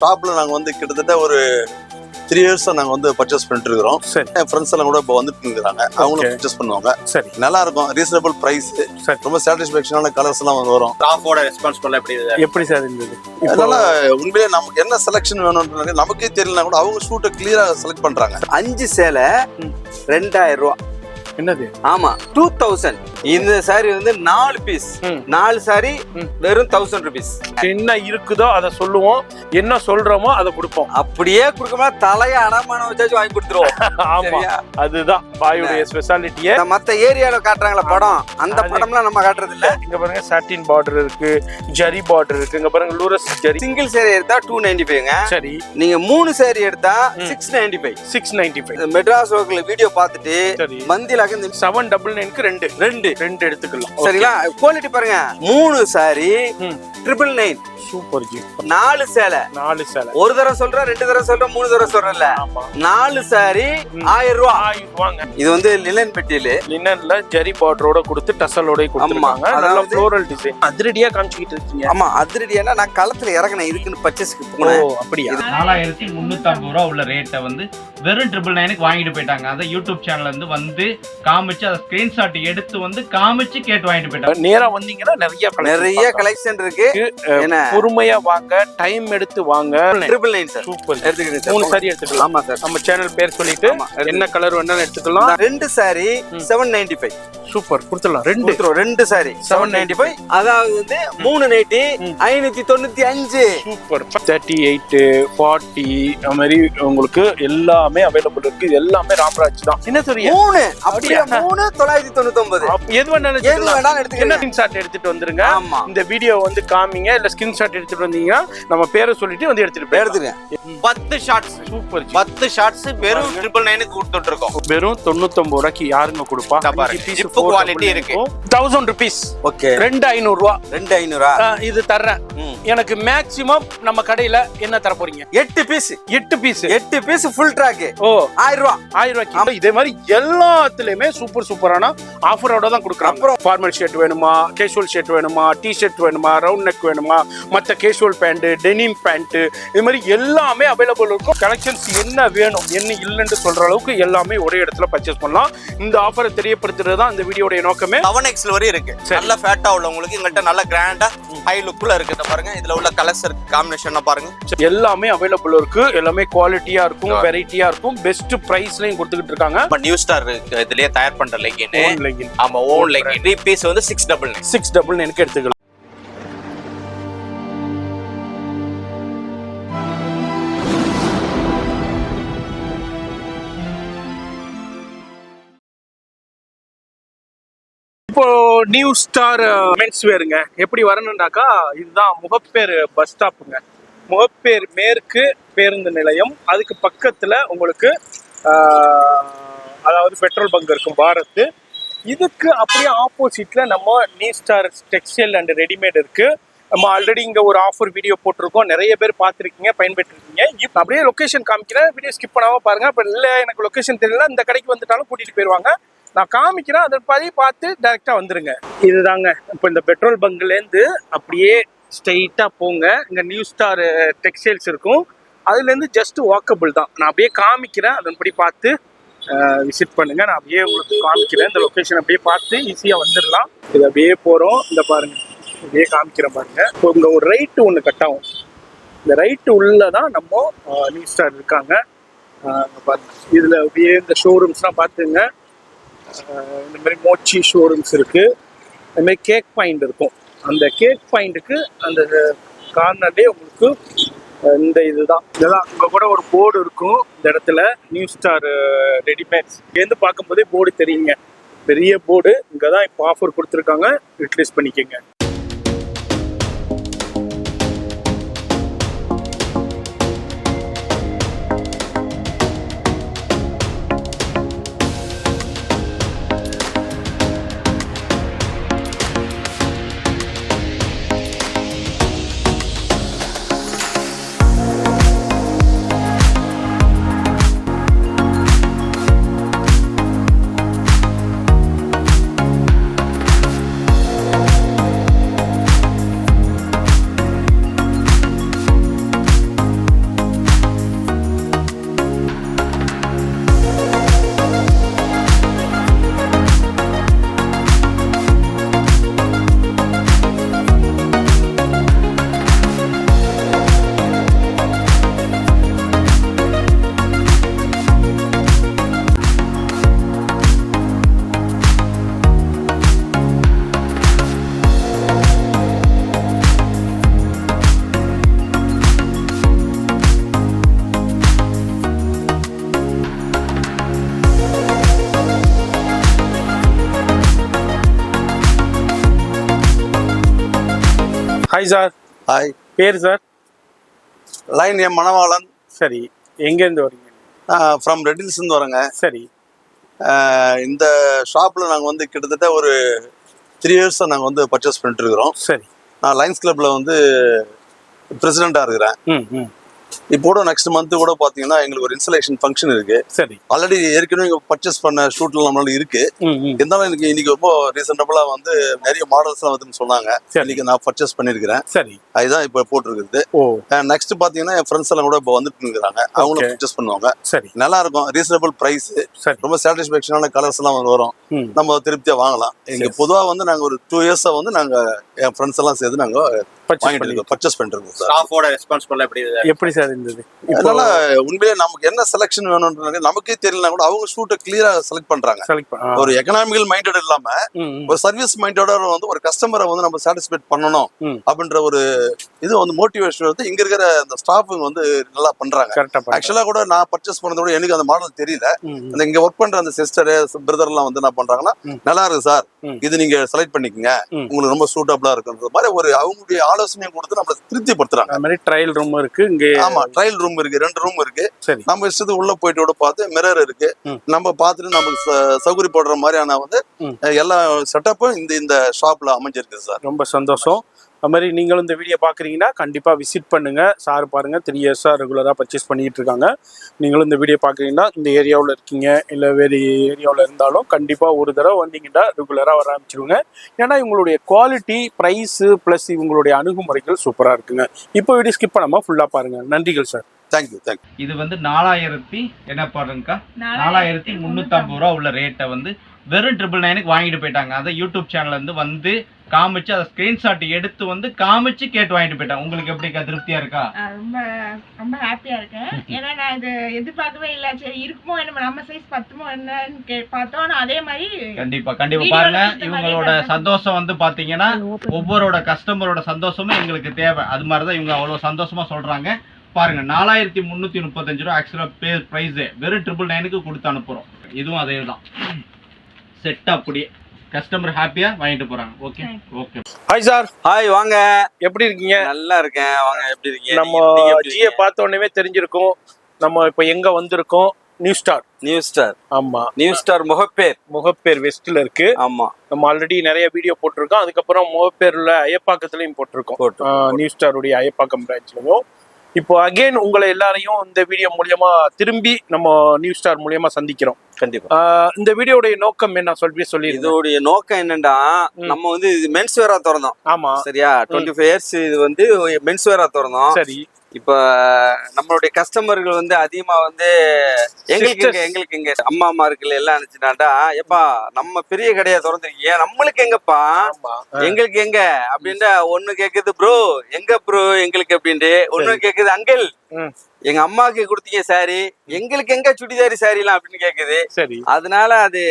ஷாப்ல நாங்க வந்து கிட்டத்தட்ட ஒரு 3 இயர்ஸா நாங்க வந்து பர்ச்சேஸ் பண்ணிட்டு இருக்கிறோம். சரி. என் ஃப்ரெண்ட்ஸ் எல்லாம் கூட இப்போ வந்துட்டு இருக்கிறாங்க. அவங்களும் பர்ச்சேஸ் பண்ணுவாங்க. சரி. நல்லா இருக்கும், ரீசனபிள் பிரைஸ், ரொம்ப சாட்டிஸ்ஃபேக்ஷனான கலர்ஸ் எல்லாம் வந்து வரும். ஸ்டாஃபோட ரெஸ்பான்ஸ் பண்ண எப்படி சார் இருந்தது? அதனால உண்மையிலே நமக்கு என்ன செலக்ஷன் வேணும்ன்றது நமக்கே தெரியலனா கூட அவங்க ஷூட்டை கிளியரா செலக்ட் பண்றாங்க. 5 சேலை 2000 ரூபாய். என்னது? ஆமா 2000. இந்த சாரி வந்து 4 பீஸ், 4 சாரி வெறும் 1000 rupees. என்ன இருக்குதோ அதை சொல்லுவோம், என்ன சொல்றோமோ அதை கொடுப்போம். அப்படியே கொடுக்கமா தலைய அடமானம் வச்சாச்சு வாங்கி கொடுத்துருவோம். ஆமா, அதுதான் பாயுடைய ஸ்பெஷாலிட்டியே. மத்த ஏரியால காட்டுறாங்களா படம், அந்த படம்லாம் நம்ம காட்டுறது இல்ல. இங்க பாருங்க சாட்டின் பார்டர் இருக்கு, ஜரி பார்டர் இருக்கு. இங்க பாருங்க லூரஸ் ஜரி. சிங்கிள் சாரி எடுத்தா 295ங்க. சரி. நீங்க 3 சாரி எடுத்தா 695. 695. மெட்ராஸ் ரோக்ல வீடியோ பார்த்துட்டு மந்தில 799க்கு ரெண்டு எடுத்துக்கலாம். சரிங்களா? குவாலிட்டி பாருங்க. 3 சாரி 999. Super G. 4 சேலை. ஒரு தடவை சொல்றேன், 2 தடவை சொல்றேன், 3 தடவை சொல்றேன்ல. 4 சாரி 1000 ரூபாய். இது வந்து லினன் மெட்டீரியல். லினன்ல ஜரி பார்டரோட கொடுத்து டசலோட கொடுத்துருக்காங்க. நல்ல ஃப்ளோரல் டிசைன். அதிரடியா காமிச்சிட்டு இருக்கீங்க. ஆமா, அதிரடியானா நான் களத்துல இறங்கனேன் இதுக்குன்னு பர்ச்சேஸ்க்கு போனேன். ஓ அப்படியே. 4350 ரூபா உள்ள ரேட்டை வந்து வெறும் 999க்கு வாங்கிட்டு போயிட்டாங்க. அதை யூடியூப் சேனல்ல இருந்து வந்து காமிச்சு அதை ஸ்கிரீன்ஷாட் எடுத்து வந்து காமிச்சு கேட்டு வாங்கிட்டு போயிட்டாங்க. நேரா வந்தீங்கன்னா நிறைய கலெக்ஷன் இருக்கு. என்ன பொறுமையா வாங்க, டைம் எடுத்து வாங்க. 999 சார். சூப்பர். எடுத்துக்கிட்டு 3 சாரி எடுத்துக்கலாம். ஆமா சார். நம்ம சேனல் பேர் சொல்லிட்டு என்ன கலர் வேணாலும் எடுத்துக்கலாம். 2 சாரி 795. சூப்பர், கொடுத்துடலாம். 2 சாரி 795. அதாவது வந்து 3 நைட்டி 595. சூப்பர். 38 40 அது மாதிரி உங்களுக்கு எல்லாமே அவைலபிள் இருக்கு. இது எல்லாமே ராம்ராஜ் தான். என்ன சொல்றீங்க? 3 அப்படியே 3 999. எது வேணாலும் எடுத்துக்கலாம். என்ன ஸ்கிரீன்ஷாட் எடுத்துட்டு வந்துருங்க. ஆமா. இந்த வீடியோ வந்து காமிங்க, இல்ல ஸ்கிரீன்ஷாட் எடுத்துட்டு வந்தீங்கன்னா நம்ம பேரை சொல்லிட்டு வந்து எடுத்துருங்க. 10 ஷார்ட்ஸ். சூப்பர். 10 ஷார்ட்ஸ் வெறும் 999க்கு கொடுத்துட்டு இருக்கோம். வெறும் 99 ரூபாய்க்கு யாருங்க கொடுப்பா? குவாலிட்டி இருக்கு. 1000 rupees. ஓகே. 2500 ரூபா. 2500. இது தர்றேன். எனக்கு மேக்ஸிமம் நம்ம கடையில என்ன தர போறீங்க? 8 பீஸ். 8 piece full track. ஓ 1000 ரூபாய். 1000 ரூபாய்க்கு. இதே மாதிரி எல்லாத்துலயுமே சூப்பரான ஆஃபரோட தான் கொடுக்குறாங்க. அப்புறம் ஃபார்மல் ஷர்ட் வேணுமா, கேஷுவல் ஷர்ட் வேணுமா, டி ஷர்ட் வேணுமா, ரவுண்ட் நெக் வேணுமா, மற்ற கேஷுவல் பேண்ட், டெனிம் பேண்ட், இது மாதிரி எல்லாமே அவைலபிள் இருக்கும். கலெக்ஷன்ஸ் என்ன வேணும் என்ன இல்லைன்னு சொல்ற அளவுக்கு எல்லாமே ஒரே இடத்துல பர்ச்சேஸ் பண்ணலாம். இந்த ஆஃபரை தெரியப்படுத்துறது தான் இந்த வீடியோட நோக்கமே. 7X வரை இருக்கு. நல்ல ஃபேட்டா உள்ளவங்களுக்கு எங்கள்கிட்ட நல்ல கிராண்டா ஹை லுக்ல இருக்கு. பாருங்க, இதுல உள்ள கலர்ஸ் காம்பினேஷன் பாருங்க. எல்லாமே அவைலபிள் இருக்கு. எல்லாமே குவாலிட்டியா இருக்கும், வெரைட்டியா இருக்கும், பெஸ்ட் பிரைஸ்லயும் கொடுத்துக்கிட்டு இருக்காங்க. நியூ ஸ்டார் இதுலயே தயார் பண்ற லெகின். ஆமா, ஓன் லெகின். 3 பீஸ் வந்து 699க்கு எடுத்துக்கலாம். இப்போ நியூ ஸ்டார் மென்ஸ் வேருங்க. எப்படி வரணும்னாக்கா, இதுதான் முகப்பேர் பஸ் ஸ்டாப்புங்க. முகப்பேர் மேற்கு பேருந்து நிலையம். அதுக்கு பக்கத்துல உங்களுக்கு அதாவது பெட்ரோல் பங்க் இருக்கும், பாரத். இதுக்கு அப்படியே ஆப்போசிட்ல நம்ம New Star Textile and readymade இருக்கு. நம்ம ஆல்ரெடி இங்க ஒரு ஆஃபர் வீடியோ போட்டிருக்கோம், நிறைய பேர் பார்த்துருக்கீங்க, பயன்பெற்றிருக்கீங்க. இப்போ அப்படியே லொகேஷன் காமிக்கிறேன், வீடியோ ஸ்கிப் பண்ணாம பாருங்க. இப்போ இல்லை எனக்கு லொகேஷன் தெரியல, இந்த கடைக்கு வந்துட்டாலும் கூட்டிட்டு போயிடுவாங்க. நான் காமிக்கிறேன், அதை பார்த்து டைரக்டா வந்துருங்க. இதுதாங்க இப்போ இந்த பெட்ரோல் பங்க்லேருந்து அப்படியே ஸ்ட்ரெயிட்டா போங்க. இங்க நியூ ஸ்டார் டெக்ஸ்டைல்ஸ் இருக்கும். அதுலேருந்து ஜஸ்ட் வாக்கபிள் தான். நான் அப்படியே காமிக்கிறேன், அதன்படி பார்த்து விசிட் பண்ணுங்க. நான் அப்படியே உங்களுக்கு காமிக்கிறேன். இந்த லொக்கேஷன் அப்படியே பார்த்து ஈஸியாக வந்துடலாம். இது அப்படியே போகிறோம். இந்த பாருங்க, அப்படியே காமிக்கிறேன் பாருங்க. இப்போ இங்கே ஒரு ரைட்டு ஒன்று கட் ஆகும். இந்த ரைட்டு உள்ள தான் நம்ம நியூ ஸ்டார் இருக்காங்க. பாருங்க, இதில் அப்படியே இந்த ஷோரூம்ஸ்லாம் பார்த்துங்க. இந்த மாதிரி மோச்சி ஷோரூம்ஸ் இருக்கு. இந்த மாதிரி கேக் பாயிண்ட் இருக்கும். அந்த கேக் பாயிண்ட்டுக்கு அந்த கார்னர்லேயே உங்களுக்கு இந்த இதெல்லாம் இங்கே கூட ஒரு போர்டு இருக்கும். இந்த இடத்துல நியூ ஸ்டார் ரெடிமேட்ஸ் இங்கேருந்து பார்க்கும்போதே போர்டு தெரியுங்க, பெரிய போர்டு. இங்கே தான் இப்போ ஆஃபர் கொடுத்துருக்காங்க, யூட்டிலைஸ் பண்ணிக்கோங்க. Hi sir. ஹாய், பேர் சார்? லைன் எம் மணவாளன். சரி, எங்கேருந்து வரீங்க? ஃப்ரம் ரெட்டில்ஸ்லேருந்து வரேங்க. சரி. இந்த ஷாப்பில் நாங்கள் வந்து கிட்டத்தட்ட ஒரு 3 இயர்ஸாக நாங்கள் வந்து பர்ச்சேஸ் பண்ணிட்டு இருக்கிறோம். சரி. நான் லைன்ஸ் கிளப்பில் வந்து பிரசிடெண்ட்டாக இருக்கிறேன். ம். இப்போ கூட நெக்ஸ்ட் மந்த் கூட பார்த்தீங்கன்னா எங்களுக்கு ஒரு இன்ஸ்டலேஷன் ஃபங்க்ஷன் இருக்கு. சரி. ஆல்ரெடி ஏற்கனவே இங்கே பர்ச்சேஸ் பண்ண ஷூட்ல நம்மளால இருக்கு. இருந்தாலும் எனக்கு இன்னைக்கு ரொம்ப ரீசெண்டபுளா வந்து நிறைய மாடல்ஸ்லாம் வந்துன்னு சொன்னாங்க. இன்னைக்கு நான் பர்ச்சேஸ் பண்ணியிருக்கிறேன். சரி. அதுதான் இப்போ போட்டிருக்குது. நெக்ஸ்ட் பார்த்தீங்கன்னா என் ஃப்ரெண்ட்ஸ் எல்லாம் கூட இப்போ வந்துட்டு இருக்கிறாங்க. அவங்களும் பர்ச்சேஸ் பண்ணுவாங்க. சரி. நல்லா இருக்கும், ரீசனபிள் பிரைஸ், ரொம்ப சாட்டிஸ்ஃபேக்ஷனான கலர்ஸ் எல்லாம் வரும். நம்ம திருப்தியா வாங்கலாம். இங்க பொதுவா வந்து நாங்க ஒரு 2 இயர்ஸா வந்து நாங்க என் ஃப்ரெண்ட்ஸ் எல்லாம் சேர்ந்து நாங்க பர்ச்சேஸ் பண்ணிருக்கோம் சார். ஸ்டாஃபோட ரெஸ்பான்சிபிள் எப்படி சார் இருந்தது? அதனால உண்மையிலே நமக்கு என்ன செலக்ஷன் வேணும்ன்றது நமக்கே தெரியலனா கூட அவங்க ஷூட்டை கிளியரா செலக்ட் பண்றாங்க. ஒரு எக்கனாமிக்கல் மைண்டட் இல்லாம ஒரு சர்வீஸ் மைண்டோட வந்து ஒரு கஸ்டமரை வந்து நம்ம சாட்டிஸ்ஃபைட் பண்ணணும் அப்படின்ற ஒரு இது வந்து மோட்டிவேஷன் வந்து இங்க இருக்கிற அந்த ஸ்டாஃபுங்க வந்து நல்லா பண்றாங்க. ஆக்சுவலா கூட நான் பர்ச்சேஸ் பண்ணத விட எனக்கு அந்த மாடல் தெரியல. அந்த இங்க ஒர்க் பண்ற அந்த சிஸ்டர் பிரதர் எல்லாம் வந்து என்ன பண்றாங்கன்னா, நல்லா இருக்கு சார், இது நீங்க செலக்ட் பண்ணிக்கங்க, உங்களுக்கு ரொம்ப சூட்டபிளா இருக்குன்ற மாதிரி ஒரு அவங்களுடைய ஆலோசனையை கொடுத்து நம்ம திருப்திப்படுத்துறாங்க. அந்த மாதிரி ட்ரையல் ரூம் இருக்கு இங்க. ஆமா, ட்ரையல் ரூம் இருக்கு, 2 ரூம் இருக்கு. நம்ம இஷ்டத்துக்கு உள்ள போயிட்டு கூட பார்த்து மிரர் இருக்கு, நம்ம பார்த்துட்டு நமக்கு சௌகரியப்படுற மாதிரியான வந்து எல்லா செட்டப்பும் இந்த ஷாப்ல அமைஞ்சிருக்கு சார். ரொம்ப சந்தோஷம். அது மாதிரி நீங்களும் இந்த வீடியோ பார்க்குறீங்கன்னா கண்டிப்பாக விசிட் பண்ணுங்கள். சார் பாருங்கள் 3 இயர்ஸாக ரெகுலராக பர்ச்சேஸ் பண்ணிகிட்டு இருக்காங்க. நீங்களும் இந்த வீடியோ பார்க்குறீங்கன்னா இந்த ஏரியாவில் இருக்கீங்க இல்லை வேறு ஏரியாவில் இருந்தாலும் கண்டிப்பாக ஒரு தடவை வந்தீங்கன்னா ரெகுலராக வர ஆரம்பிச்சிருங்க. ஏன்னா இவங்களுடைய குவாலிட்டி, ப்ரைஸு ப்ளஸ் இவங்களுடைய அணுகுமுறைகள் சூப்பராக இருக்குங்க. இப்போ வீடியோ ஸ்கிப் பண்ணாமல் ஃபுல்லாக பாருங்கள். நன்றிகள் சார். தேங்க்யூ. இது வந்து 4000 என்ன பாருங்கக்கா, 4350 ரூபா உள்ள ரேட்டை வந்து வெறும் 999க்கு வாங்கிட்டு போயிட்டாங்க. அதை யூடியூப் சேனல்ல இருந்து வந்து காமிச்சு அதை ஸ்கிரீன்ஷாட் எடுத்து வந்து காமிச்சு கேட்டு வாங்கிட்டு போயிட்டாங்க. உங்களுக்கு எப்படிக்கா, திருப்தியா இருக்கா? ரொம்ப ரொம்ப ஹாப்பியா இருக்கேன். ஏன்னா நான் இது எதிர்பார்க்கவே இல்லை. சரி இருக்குமோ என்ன, நம்ம சைஸ் பத்துமோ என்னன்னு பார்த்தோம். ஆனால் அதே மாதிரி கண்டிப்பா பாருங்க, இவங்களோட சந்தோஷம் வந்து பாத்தீங்கன்னா ஒவ்வொருட கஸ்டமரோட சந்தோஷமும் எங்களுக்கு தேவை. அது மாதிரிதான் இவங்க அவ்வளவு சந்தோஷமா சொல்றாங்க. பாருங்க, 4335 ரூபா ஆக்சுவலா பிரைஸ் வெறும் 999க்கு கொடுத்து அனுப்புறோம். இதுவும் அதே தான் செட். அப்படியே கஸ்டமர் ஹாப்பியா வாங்கிட்டு போறாங்க. ஓகே. Hi sir. ஹாய், வாங்க. எப்படி இருக்கீங்க? நல்லா இருக்கேன். வாங்க, எப்படி இருக்கீங்க? நம்ம ஜியை பார்த்த உடனே தெரிஞ்சிருக்கும் நம்ம இப்போ எங்க வந்திருக்கோம். New star. ஆமா, நியூ ஸ்டார் முகப்பேர் வெஸ்ட்ல இருக்கு. ஆமா, நம்ம ஆல்ரெடி நிறைய வீடியோ போட்டிருக்கோம். அதுக்கப்புறம் முகப்பேர்ல ஐயப்பாக்கத்துலயும் போட்டிருக்கோம். நியூ ஸ்டாருடைய ஐயப்பாக்கம் பிரான்ச்லயும். இப்போ அகைன் உங்களை எல்லாரையும் இந்த வீடியோ மூலியமா திரும்பி நம்ம நியூ ஸ்டார் மூலியமா சந்திக்கிறோம். கண்டிப்பா. இந்த வீடியோடைய நோக்கம் என்ன சொல்லி இதோடைய நோக்கம் என்னன்னா, நம்ம வந்து இது மென்ஸ் வேரா திறந்தோம். ஆமா, சரியா? 25 இயர்ஸ் இது வந்து மென்ஸ் வேரா திறந்தோம். சரி. இப்ப நம்மளுடைய கஸ்டமர்கள் வந்து அதிகமா வந்து எங்களுக்கு எங்க அம்மா இருக்குல்ல எல்லாம் நினைச்சுட்டாண்டா, எப்பா நம்ம பெரிய கடையா திறந்துருக்கீங்க, நம்மளுக்கு எங்கப்பா, எங்களுக்கு எங்க அப்படின்ட்டு ஒண்ணு கேக்குது ப்ரோ, எங்க ப்ரோ எங்களுக்கு அப்படின்ட்டு, ஒண்ணு கேக்குது அங்கிள் எங்க அம்மாவுக்கு கொடுத்தீங்க சாரி, எங்களுக்கு எங்க சுடிதாரி சாரி எல்லாம் அப்படின்னு கேக்குது. சரி. அதனால அது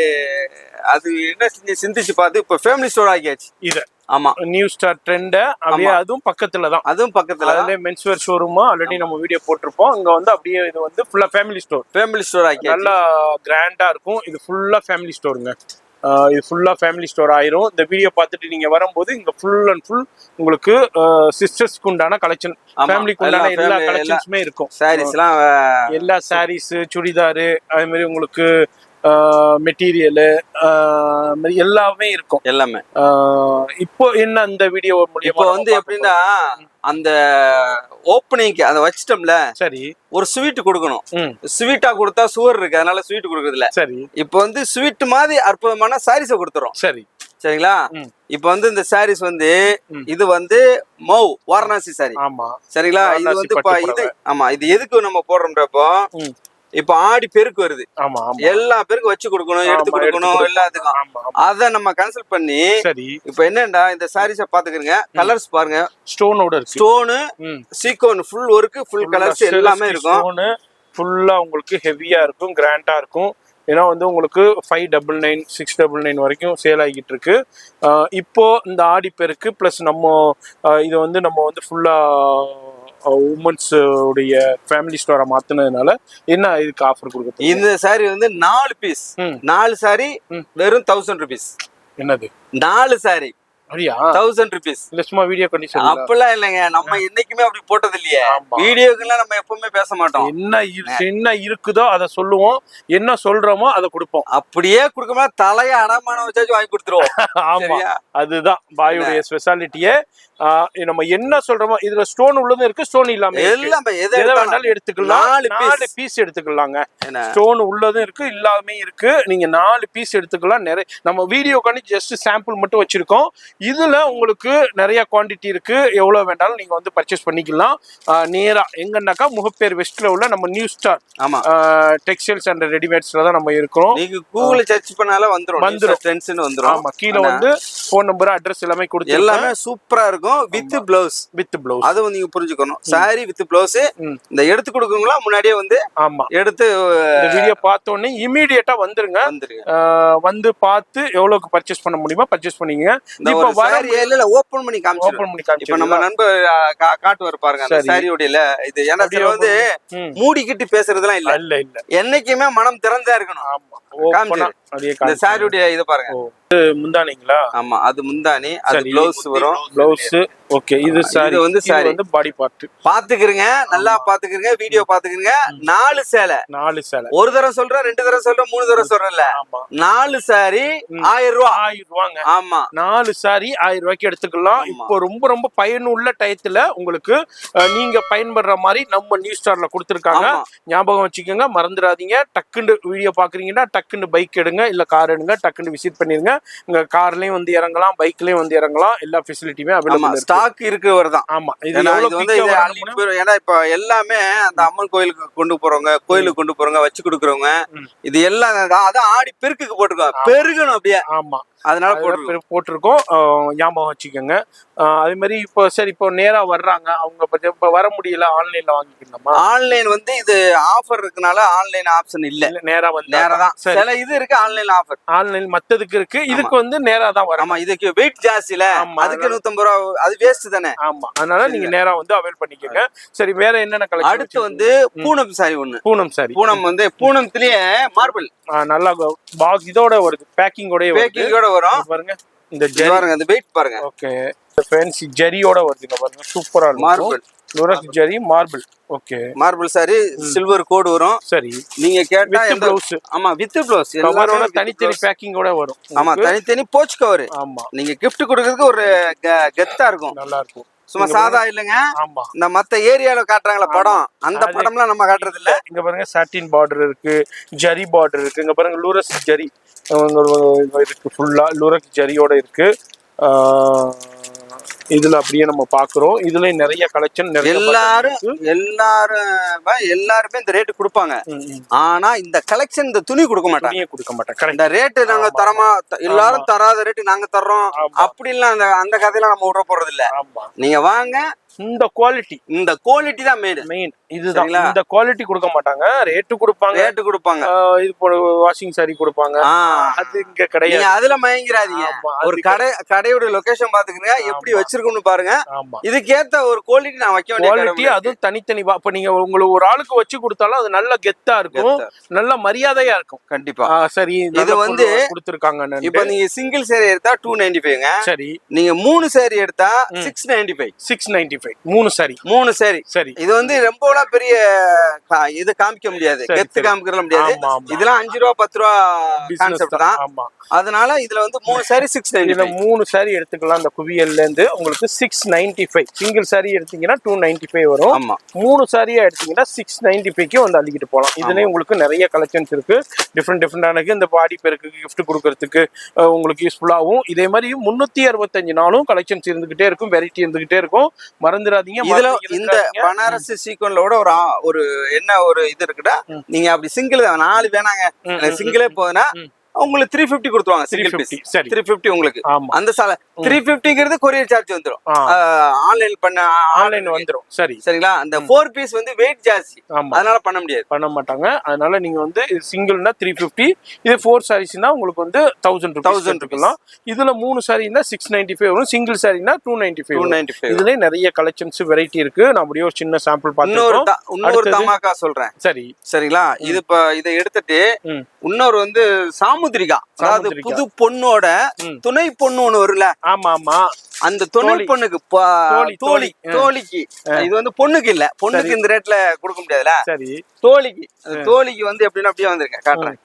என்ன சிந்திச்சு பார்த்து இப்ப ஃபேமிலி ஸ்டோர் ஆகியாச்சு இது. ஆமா, நியூ ஸ்டார் ட்ரெண்ட் அப்படியே அதுவும் பக்கத்துல தான். அதுவும் பக்கத்துல அதுல மென்ஸ்வேர் ஷோரூம் ஆல்ரெடி நம்ம வீடியோ போட்டிருப்போம். அங்க வந்து அப்படியே இது வந்து ஃபுல்லா ஃபேமிலி ஸ்டோர் ஆகி நல்லா கிராண்டா இருக்கும். இது ஃபுல்லா ஃபேமிலி ஸ்டோருங்க. இது ஃபுல்லா ஃபேமிலி ஸ்டோர் ஆயிரும். இந்த வீடியோ பார்த்துட்டு நீங்க வரும்போது இங்க ஃபுல் அண்ட் ஃபுல் உங்களுக்கு சிஸ்டர்ஸ்க்கு உண்டான கலெக்ஷன், ஃபேமிலிக்கு உண்டான எல்லா கலெக்ஷன்ஸுமே இருக்கும். சாரீஸ்லாம் எல்லா சாரீஸ், சுடிதாரு, அதே மாதிரி உங்களுக்கு மெட்டீரியலு எல்லாமே இருக்கும். எல்லாமே இப்போ என்ன இந்த வீடியோ மூலியமா வந்து எப்படின்னா, அந்த ஓப்பனிங்க்கு அதை வச்சிட்டோம்ல, சரி, ஒரு ஸ்வீட் கொடுக்கணும். ஸ்வீட்டா கொடுத்தா சுகர் இருக்கு, அதனால ஸ்வீட் கொடுக்கறது இல்ல. சரி, இப்போ வந்து ஸ்வீட் மாதிரி அற்புதமான சாரீஸ கொடுத்துறோம். சரி, சரிங்களா? இப்ப வந்து இந்த சாரீஸ் வந்து இது வந்து மௌ வாரணாசி சாரி. ஆமா, சரிங்களா? இது வந்து இது ஆமா, இது எதுக்கு நம்ம போடுறோம்ன்றப்போ, இப்ப ஆடி பெருக்கு வருது, எல்லா பேருக்கும் வச்சு கொடுக்கணும், எடுத்து கொடுக்கணும் எல்லாத்துக்கும். அத நம்ம கன்சல்ட் பண்ணி, இப்ப என்னண்டா இந்த சாரீஸ பாத்துக்கிறீங்க, கலர்ஸ் பாருங்க, ஸ்டோனோட stone, sequence, full work, full colours எல்லாமே இருக்கும். ஃபுல்லா உங்களுக்கு ஹெவியா இருக்கும், கிராண்டா இருக்கும். ஏன்னா வந்து உங்களுக்கு 599, 699 வரைக்கும் சேல் ஆகிட்டு இருக்கு. இப்போ இந்த ஆடி பெருக்கு பிளஸ் நம்ம இது வந்து நம்ம வந்து ஃபுல்லா உமன்ஸ் உடைய ஃபேமிலி ஸ்டோரை மாத்தினதுனால என்ன இதுக்கு ஆஃபர் கொடுக்க? இந்த சாரி வந்து 4 பீஸ், 4 சாரி வெறும் 1000 rupees. என்னது 4 சாரி அப்படியா 1000 rupees. இல்ல சும்மா வீடியோ கண்டிஷன் அப்பெல்லாம் இல்லைங்க, நம்ம என்னைக்குமே அப்படி போட்டது இல்லையே. வீடியோக்கெல்லாம் நம்ம எப்பவுமே பேச மாட்டோம். என்ன இருக்குதோ அதை சொல்லுவோம், என்ன சொல்றோமோ அதை கொடுப்போம். அப்படியே கொடுக்கமா தலைய அடமானம் வச்சாச்சும் வாங்கி கொடுத்துருவோம். ஆமா, அதுதான் பாயுடைய ஸ்பெஷாலிட்டியே. நம்ம என்ன சொல்றோமோ, இதுல ஸ்டோன் உள்ளதும் இருக்கு, ஸ்டோன் இல்லாம எல்லாமே எதை வேணாலும் எடுத்துக்கலாம். 4 பீஸ் எடுத்துக்கலாங்க. ஸ்டோன் உள்ளதும் இருக்கு, இல்லாம இருக்கு. நீங்க 4 பீஸ் எடுத்துக்கலாம். நிறைய நம்ம வீடியோக்காண்டி ஜஸ்ட் சாம்பிள் மட்டும் வச்சிருக்கோம். இதுல உங்களுக்கு நிறைய குவாண்டிட்டி இருக்கு, எவ்வளவு வேண்டாலும் நீங்க வந்து பர்ச்சேஸ் பண்ணிக்கலாம். நேரா எங்கன்னாக்கா முகப்பேர் வெஸ்ட்ல உள்ள நம்ம நியூ ஸ்டார் டெக்ஸ்டைல்ஸ் அண்ட் ரெடிமேட்ஸ்ல தான் நம்ம இருக்கிறோம். நீங்க கூகுள்ல சர்ச் பண்ணால வந்துரும். ஆமா, கீழே வந்து போன் நம்பர், அட்ரஸ் எல்லாமே கொடுத்து எல்லாமே சூப்பரா இருக்கும். வித் பிளவுஸ் அது வந்து நீங்க புரிஞ்சுக்கணும். சாரி வித் பிளவுஸ் இந்த எடுத்து கொடுக்குங்களா முன்னாடியே வந்து ஆமா எடுத்து வீடியோ பார்த்த உடனே இமிடியேட்டா வந்துருங்க. வந்து பார்த்து எவ்வளவுக்கு பர்ச்சேஸ் பண்ண முடியுமோ பர்ச்சேஸ் பண்ணீங்க. இப்ப சாரி இல்ல ஓபன் பண்ணி காமிச்சு இப்ப நம்ம நண்பர் காட்டுவார் பாருங்க அந்த சாரியோட இது. ஏன்னா வந்து மூடிக்கிட்டு பேசுறதுலாம் இல்ல இல்ல இல்ல என்னைக்குமே மனம் திறந்தா இருக்கணும். ஆமா, இந்த சாரியோட இது பாருங்க. முந்தானிங்களா? ஆமா, அது முந்தானி. அது ப்ளவுஸ் வரும். Blouse okay. இது சாரி வந்து சாரி வந்து பாடி பார்ட். பாத்துக்கிறீங்க, நல்லா பாத்துக்கிறீங்க, வீடியோ பாத்துக்கிறீங்க. 4 சேலை ஒரு தடவை சொல்றேன், 2 தடவை சொல்றேன், 3 தடவை சொல்றேன்ல. 4 சாரி 1000 ரூபாங்க. ஆமா, 4 சாரி 1000 ரூபாய்க்கு எடுத்துக்கலாம். இப்போ ரொம்ப ரொம்ப பயனுள்ள டயத்துல உங்களுக்கு நீங்க பயன்படுற மாதிரி நம்ம நியூ ஸ்டார்ல கொடுத்துருக்காங்க. ஞாபகம் வச்சுக்கோங்க, மறந்துடாதீங்க. டக்குன்னு வீடியோ பாக்குறீங்கன்னா டக்குன்னு பைக் எடுங்க, இல்ல கார் எடுங்க, டக்குன்னு விசிட் பண்ணிருங்க. இங்க கார்லயும் வந்து இறங்கலாம், பைக்லயும் வந்து இறங்கலாம். எல்லா ஃபெசிலிட்டியுமே அவைலபிள். ஸ்டாக் இருக்கிறவர் தான். ஆமா, இது வந்து ஏன்னா இப்ப எல்லாமே அந்த அம்மன் கோயிலுக்கு கொண்டு போறவங்க, கோயிலுக்கு கொண்டு போறவங்க, வச்சு கொடுக்குறவங்க, இது எல்லாம் அதான் ஆடி பெருக்குக்கு போட்டுருக்கோம். பெருகணும் அப்படியே. ஆமா, அதனால போட்டிருக்கோம். ஞாபகம் வச்சுக்கோங்க. அதே மாதிரி இப்போ சரி, இப்போ நேரா வர்றாங்க, அவங்க இப்ப வர முடியல, ஆன்லைன்ல வாங்கிக்கலாமா? ஆன்லைன் வந்து இது ஆஃபர் இருக்கனால ஆன்லைன் ஆப்ஷன் இல்ல. நேரா வந்து நேரா தான் சில இது இருக்கு. ஆன்லைன் ஆஃபர் ஆன்லைன் மத்ததுக்கு இருக்கு, இதுக்கு வந்து நேரா தான் வரும். ஆமா, இதுக்கு வெயிட் ஜாஸ்தில, அதுக்கு 150 ரூபா, அது வேஸ்ட் தானே. ஆமா, அதனால நீங்க நேரா வந்து அவைல் பண்ணிக்கோங்க. சரி, வேற என்னென்ன கலெக்ஷன்? அடுத்து வந்து பூனம் சாரி ஒண்ணு. பூனம் வந்து பூனம்லயே மார்பிள் நல்லா பாக்ஸ் இதோட வருது, பேக்கிங்கோட வரும் பாருங்க. இந்த ஜரி பாருங்க, அந்த வெயிட் பாருங்க. ஓகே, ஃபேன்சி ஜரியோட வருதுங்க பாருங்க, சூப்பரா இருக்கு. மார்பிள் லுரக் zari marble. Okay, marble sari silver coat வரும். சரி, நீங்க கேட்டா வித் ப்ளவுஸ். ஆமா, வித் ப்ளவுஸ் கவரோட தனித்தனி பேக்கிங்கோட வரும். ஆமா, தனித்தனி போச் கவர். ஆமா, நீங்க gift கொடுக்கிறதுக்கு ஒரு கெத்தா இருக்கும், நல்லா இருக்கும். சும்மா சாதா இல்லங்க. ஆமா, இந்த மத்த ஏரியால காட்டுறாங்களா படம், அந்த படம்லாம் நம்ம காட்டுறது இல்ல. இங்க பாருங்க, சாட்டின் பார்டர் இருக்கு, ஜரி பார்டர் இருக்கு. இங்க பாருங்க, லுரஸ் ஜரி இருக்கு, ஃபுல்லா லுரக் ஜரியோட இருக்கு. இதுல அப்படியே நம்ம பாக்குறோம். இதுல நிறைய கலெக்ஷன், எல்லாருமே இந்த ரேட் கொடுப்பாங்க. ஆனா இந்த கலெக்ஷன், இந்த துணி கொடுக்க மாட்டாங்க. இந்த ரேட் நாங்க தரமா, எல்லாரும் தராத ரேட்டு நாங்க தர்றோம் அப்படின்லாம் அந்த கதையெல்லாம் நம்ம விட போறது இல்ல. நீங்க வாங்க, இந்த குவாலிட்டி தான் மெயின். இதுதான், இந்த குவாலிட்டி கொடுக்க மாட்டாங்க. ரேட்டு கொடுப்பாங்க. இது வாஷிங் சாரி கொடுப்பாங்க. அது இங்க கிடையாது. அதுல மயங்கிறாதீங்க. ஒரு கடையோட லொகேஷன் பாத்துக்கங்க, எப்படி வச்சிருக்கோம்னு பாருங்க. இதுக்கேத்த ஒரு குவாலிட்டி நான் வைக்க வேண்டிய குவாலிட்டி, அதுவும் தனித்தனி. இப்ப நீங்க உங்களுக்கு ஒரு ஆளுக்கு வச்சு கொடுத்தாலும் அது நல்ல கெத்தா இருக்கும், நல்ல மரியாதையா இருக்கும். கண்டிப்பா. சரி, இது வந்து கொடுத்துருக்காங்க. இப்ப நீங்க சிங்கிள் சாரி எடுத்தா 295. சரி, நீங்க 3 சாரி எடுத்தா 695. 3 சாரி. சரி, இது வந்து ரொம்ப பெரிய இது காமிக்க முடியாது, கெத்து காமிக்க முடியாது. இதெல்லாம் 5 ரூபா 10 ரூபா கான்செப்ட் தான். அதனால இதுல வந்து 3 சாரி 695. 3 சாரி எடுத்துக்கலாம். அந்த குவியல்ல இருந்து உங்களுக்கு 695. சிங்கிள் சாரி எடுத்தீங்கன்னா 295 வரும். 3 சாரியா எடுத்தீங்கன்னா 695க்கு வந்து அள்ளிக்கிட்டு போகலாம். இதுலயே உங்களுக்கு நிறைய கலெக்ஷன்ஸ் இருக்கு, டிஃப்ரெண்டான. இந்த பாடி பெருக்கு கிஃப்ட் கொடுக்கறதுக்கு உங்களுக்கு யூஸ்ஃபுல்லாகும். இதே மாதிரி 365 நாளும் கலெக்ஷன்ஸ் இருந்துகிட்டே இருக்கும், வெரைட்டி இருந்துகிட்டே இருக்கும். மறந்துடாதீங்க. இதுல இந்த பனாரஸ் சீக்வன்லோட ஒரு என்ன ஒரு இது இருக்குடா, நீங்க அப்படி சிங்கிள் 4 வேணாங்க, சிங்கிளே போதுன்னா உங்களுக்கு 350 கொடுத்துவாங்க. 350 உங்களுக்கு. அந்த சாலை 350ங்கிறது கொரியர் சார்ஜ் வந்துரும். ஆன்லைன் வந்துரும். சரிங்களா? அந்த 4 பீஸ் வந்து வெயிட் ஜாஸ்தி, அதனால பண்ண மாட்டாங்க. அதனால நீங்க வந்து சிங்கிள்னா 350, இது 4 சாரீஸ்னா உங்களுக்கு வந்து 1000 இருக்கலாம். இதுல 3 சாரினா 695 வரும், சிங்கிள் சாரினா 295. இதுல நிறைய கலெக்ஷன்ஸ் வெரைட்டி இருக்கு. நான் அப்படியே ஒரு சின்ன சாம்பிள் பார்த்தோம். இன்னொரு தமாக்கா சொல்றேன். சரிங்களா? இது இப்ப இதை எடுத்துட்டு இன்னொரு வந்து சாமு சாமுத்திரிகா, அதாவது புது பொண்ணோட துணை பொண்ணு ஒண்ணு வரும்ல. ஆமா ஆமா, அந்த துணை பொண்ணுக்கு தோழிக்கு, இது வந்து பொண்ணுக்கு இல்ல, பொண்ணுக்கு இந்த ரேட்ல கொடுக்க முடியாதுல. சரி, தோழிக்கு, அந்த தோழிக்கு வந்து எப்படின்னா அப்படியே வந்திருக்கேன், காட்டுறேன்.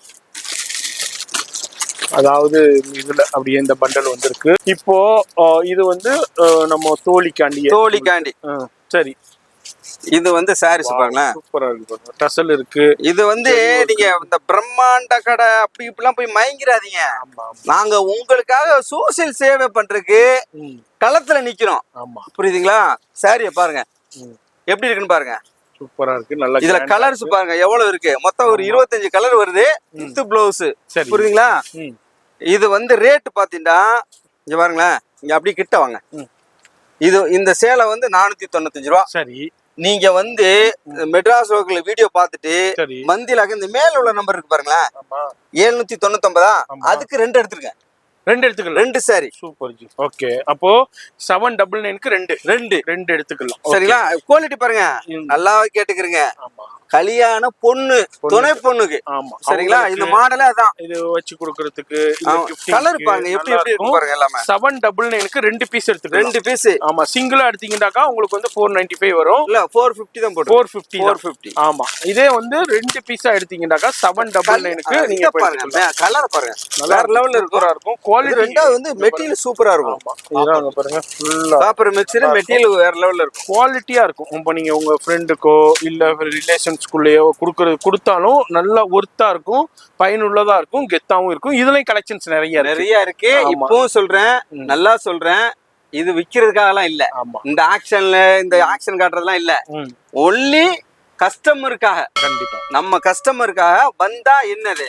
அதாவது இதுல அப்படியே இந்த பண்டல் வந்திருக்கு. இப்போ இது வந்து நம்ம தோழிக்காண்டி. சரி, இது வந்து சாரீஸ் பாருங்களேன், சூப்பரா இருக்கு. டசல் இருக்கு. இது வந்து நீங்க இந்த பிரம்மாண்ட கடை அப்படி இப்படிலாம் போய் மயங்கிறாதீங்க. நாங்க உங்களுக்காக சோசியல் சேவை பண்றதுக்கு களத்துல நிக்கிறோம். ஆமா, புரியுதுங்களா? சாரிய பாருங்க எப்படி இருக்குன்னு பாருங்க, சூப்பரா இருக்கு. நல்லா இதுல கலர்ஸ் பாருங்க எவ்வளவு இருக்கு. மொத்தம் ஒரு 25 கலர் வருது. With blouse. புரியுதுங்களா? இது வந்து ரேட் பாத்தீங்கன்னா இங்க பாருங்களேன், இங்க அப்படியே கிட்ட வாங்க. இது இந்த சேலை வந்து 495 ரூபா. சரி, நீங்க வந்து மெட்ராஸ் லோக்கல் வீடியோ பார்த்துட்டு மந்திலாக இந்த மேல உள்ள நம்பர் இருக்கு பாருங்களேன், 799, அதுக்கு 2 எடுத்துருக்கேன். 2 எடுத்துக்கலாம். 2 சாரி. Super G. ஓகே, அப்போ 799க்கு 2 எடுத்துக்கலாம். சரிங்களா? குவாலிட்டி பாருங்க, நல்லா கேட்டுக்கிறீங்க. கல்யாண பொண்ணு துணை பொண்ணுக்கு. ஆமா, சரிங்களா? இந்த மாடலே அதான். இது வச்சு கொடுக்கிறதுக்கு கலர் பாருங்க எப்படி எப்படி இருக்கு பாருங்க. எல்லாமே 799க்கு 2 பீஸ் எடுத்துக்கலாம். 2 பீஸ். ஆமா, சிங்கிளா எடுத்தீங்கன்னாக்கா உங்களுக்கு வந்து 495 வரும். இல்ல 450 தான் போடு. 450. ஆமா, இதே வந்து 2 பீஸா எடுத்தீங்கன்னாக்கா 799க்கு நீங்க பாருங்க. கலர் பாருங்க, வேற லெவல்ல இருக்கும். குவாலிட்டி. ரெண்டாவது வந்து மெட்டீரியல் சூப்பரா இருக்கும். இதுதான் பாருங்க, ஃபுல்லா காப்பர் மிக்சர், மெட்டீரியல் வேற லெவல்ல இருக்கும். குவாலிட்டியா இருக்கும். இப்போ நீங்க உங்க ஃப்ரெண்டுக்கோ இல்ல ரிலேஷன்ஸ்குள்ளேயோ கொடுத்தாலும் நல்லா ஒர்த்தா இருக்கும், பயனுள்ளதா இருக்கும், கெத்தாவும் இருக்கும். இதுலயும் கலெக்ஷன்ஸ் நிறைய இருக்கு. இப்பவும் சொல்றேன், நல்லா சொல்றேன், இது விக்கிறதுக்காகலாம் இல்ல. இந்த ஆக்ஷன் காட்டுறதுலாம் இல்ல. ஒன்லி கஸ்டமருக்காக. கண்டிப்பா நம்ம கஸ்டமருக்காக வந்தா என்னது,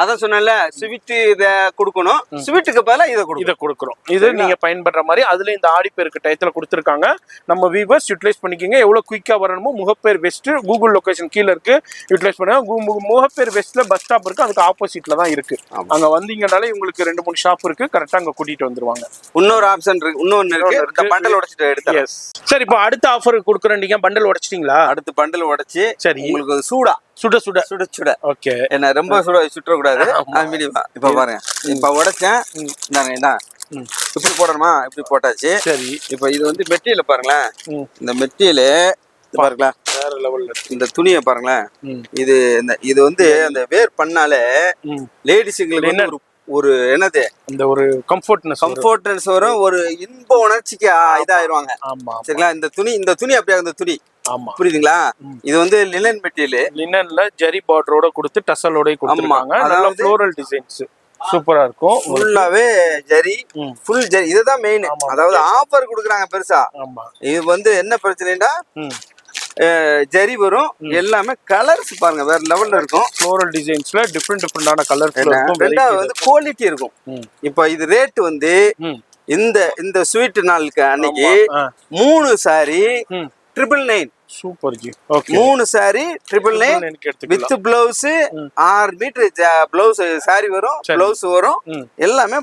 அதான் சொன்னல, ஸ்வீட் இத கொடுக்கணும், ஸ்வீட்டுக்கு பதிலா இத கொடுக்குறோம். இது நீங்க பயன்படுற மாதிரி அதுல இந்த ஆடிப்பேருக்கு டயத்துல கொடுத்துருக்காங்க. நம்ம வியூவர்ஸ் யூட்டிலைஸ் பண்ணிக்கோங்க. எவ்வளவு குயிக்கா வரணுமோ முகப்பேர் வெஸ்ட் கூகுள் லொகேஷன் கீழே இருக்கு, யூட்டிலைஸ் பண்ணுங்க. முகப்பேர் வெஸ்ட்ல பஸ் ஸ்டாப் இருக்கு, அதுக்கு ஆப்போசிட்ல தான் இருக்கு. அங்க வந்தீங்கனாலே உங்களுக்கு 2-3 ஷாப் இருக்கு, கரெக்டா அங்க கூட்டிட்டு வந்துருவாங்க. இன்னொரு ஆப்ஷன் இருக்கு, இன்னொன்னு இருக்கு. பண்டல் உடைச்சிட்டு எடுத்து. சரி, இப்போ அடுத்த ஆஃபர் கொடுக்குறீங்க. பண்டல் உடைச்சிட்டீங்களா? அடுத்து பண்டல் உடைச்சு. சரி, உங்களுக்கு சுட ஓகே, என்ன ரொம்ப சுற்ற கூடாது. இப்ப பாருங்க, இப்ப உடைச்சேன். இப்படி போடணுமா? இப்படி போட்டாச்சு. சரி, இப்ப இது வந்து மெட்டீரியல் பாருங்களேன். இந்த மெட்டீரியல் பாருங்களேன், வேற லெவல்ல. இந்த துணியை பாருங்களேன். இது வந்து அந்த வேர் பண்ணாலே லேடிஸுங்களுக்கு ஒரு என்னது, இந்த ஒரு கம்ஃபர்ட்னஸ் வரும், ஒரு இன்ப உணர்ச்சிக்கு இதாயிருவாங்க. சரிங்களா? இந்த துணி அப்படியே அந்த துணி. ஆமா, புரியுதுங்களா? இது வந்து லினன் மெட்டீரியல். லினன்ல ஜரி பார்டரோட கொடுத்து டசலோட கொடுத்திருக்காங்க. நல்ல ஃப்ளோரல் டிசைன்ஸ் சூப்பரா இருக்கும். ஃபுல்லாவே ஜரி, ஃபுல் ஜரி. இதுதான் மெயின். அதாவது ஆஃபர் கொடுக்குறாங்க பெருசா. இது வந்து என்ன பிரச்சனைனா ஜரி வரும், எல்லாமே கலர்ஸ் பாருங்க வேற லெவல்ல இருக்கும். ஃப்ளோரல் டிசைன்ஸ்ல டிஃபரெண்டான கலர்ஸ் இருக்கும். ரெண்டாவது வந்து குவாலிட்டி இருக்கும். இப்போ இது ரேட் வந்து இந்த ஸ்வீட் நாளுக்கு அன்னைக்கு 3 sorry 999. Super ji. 3 sorry 999 with blouse 6 metre blouse sari வரும், பிளவுஸ் வரும், எல்லாமே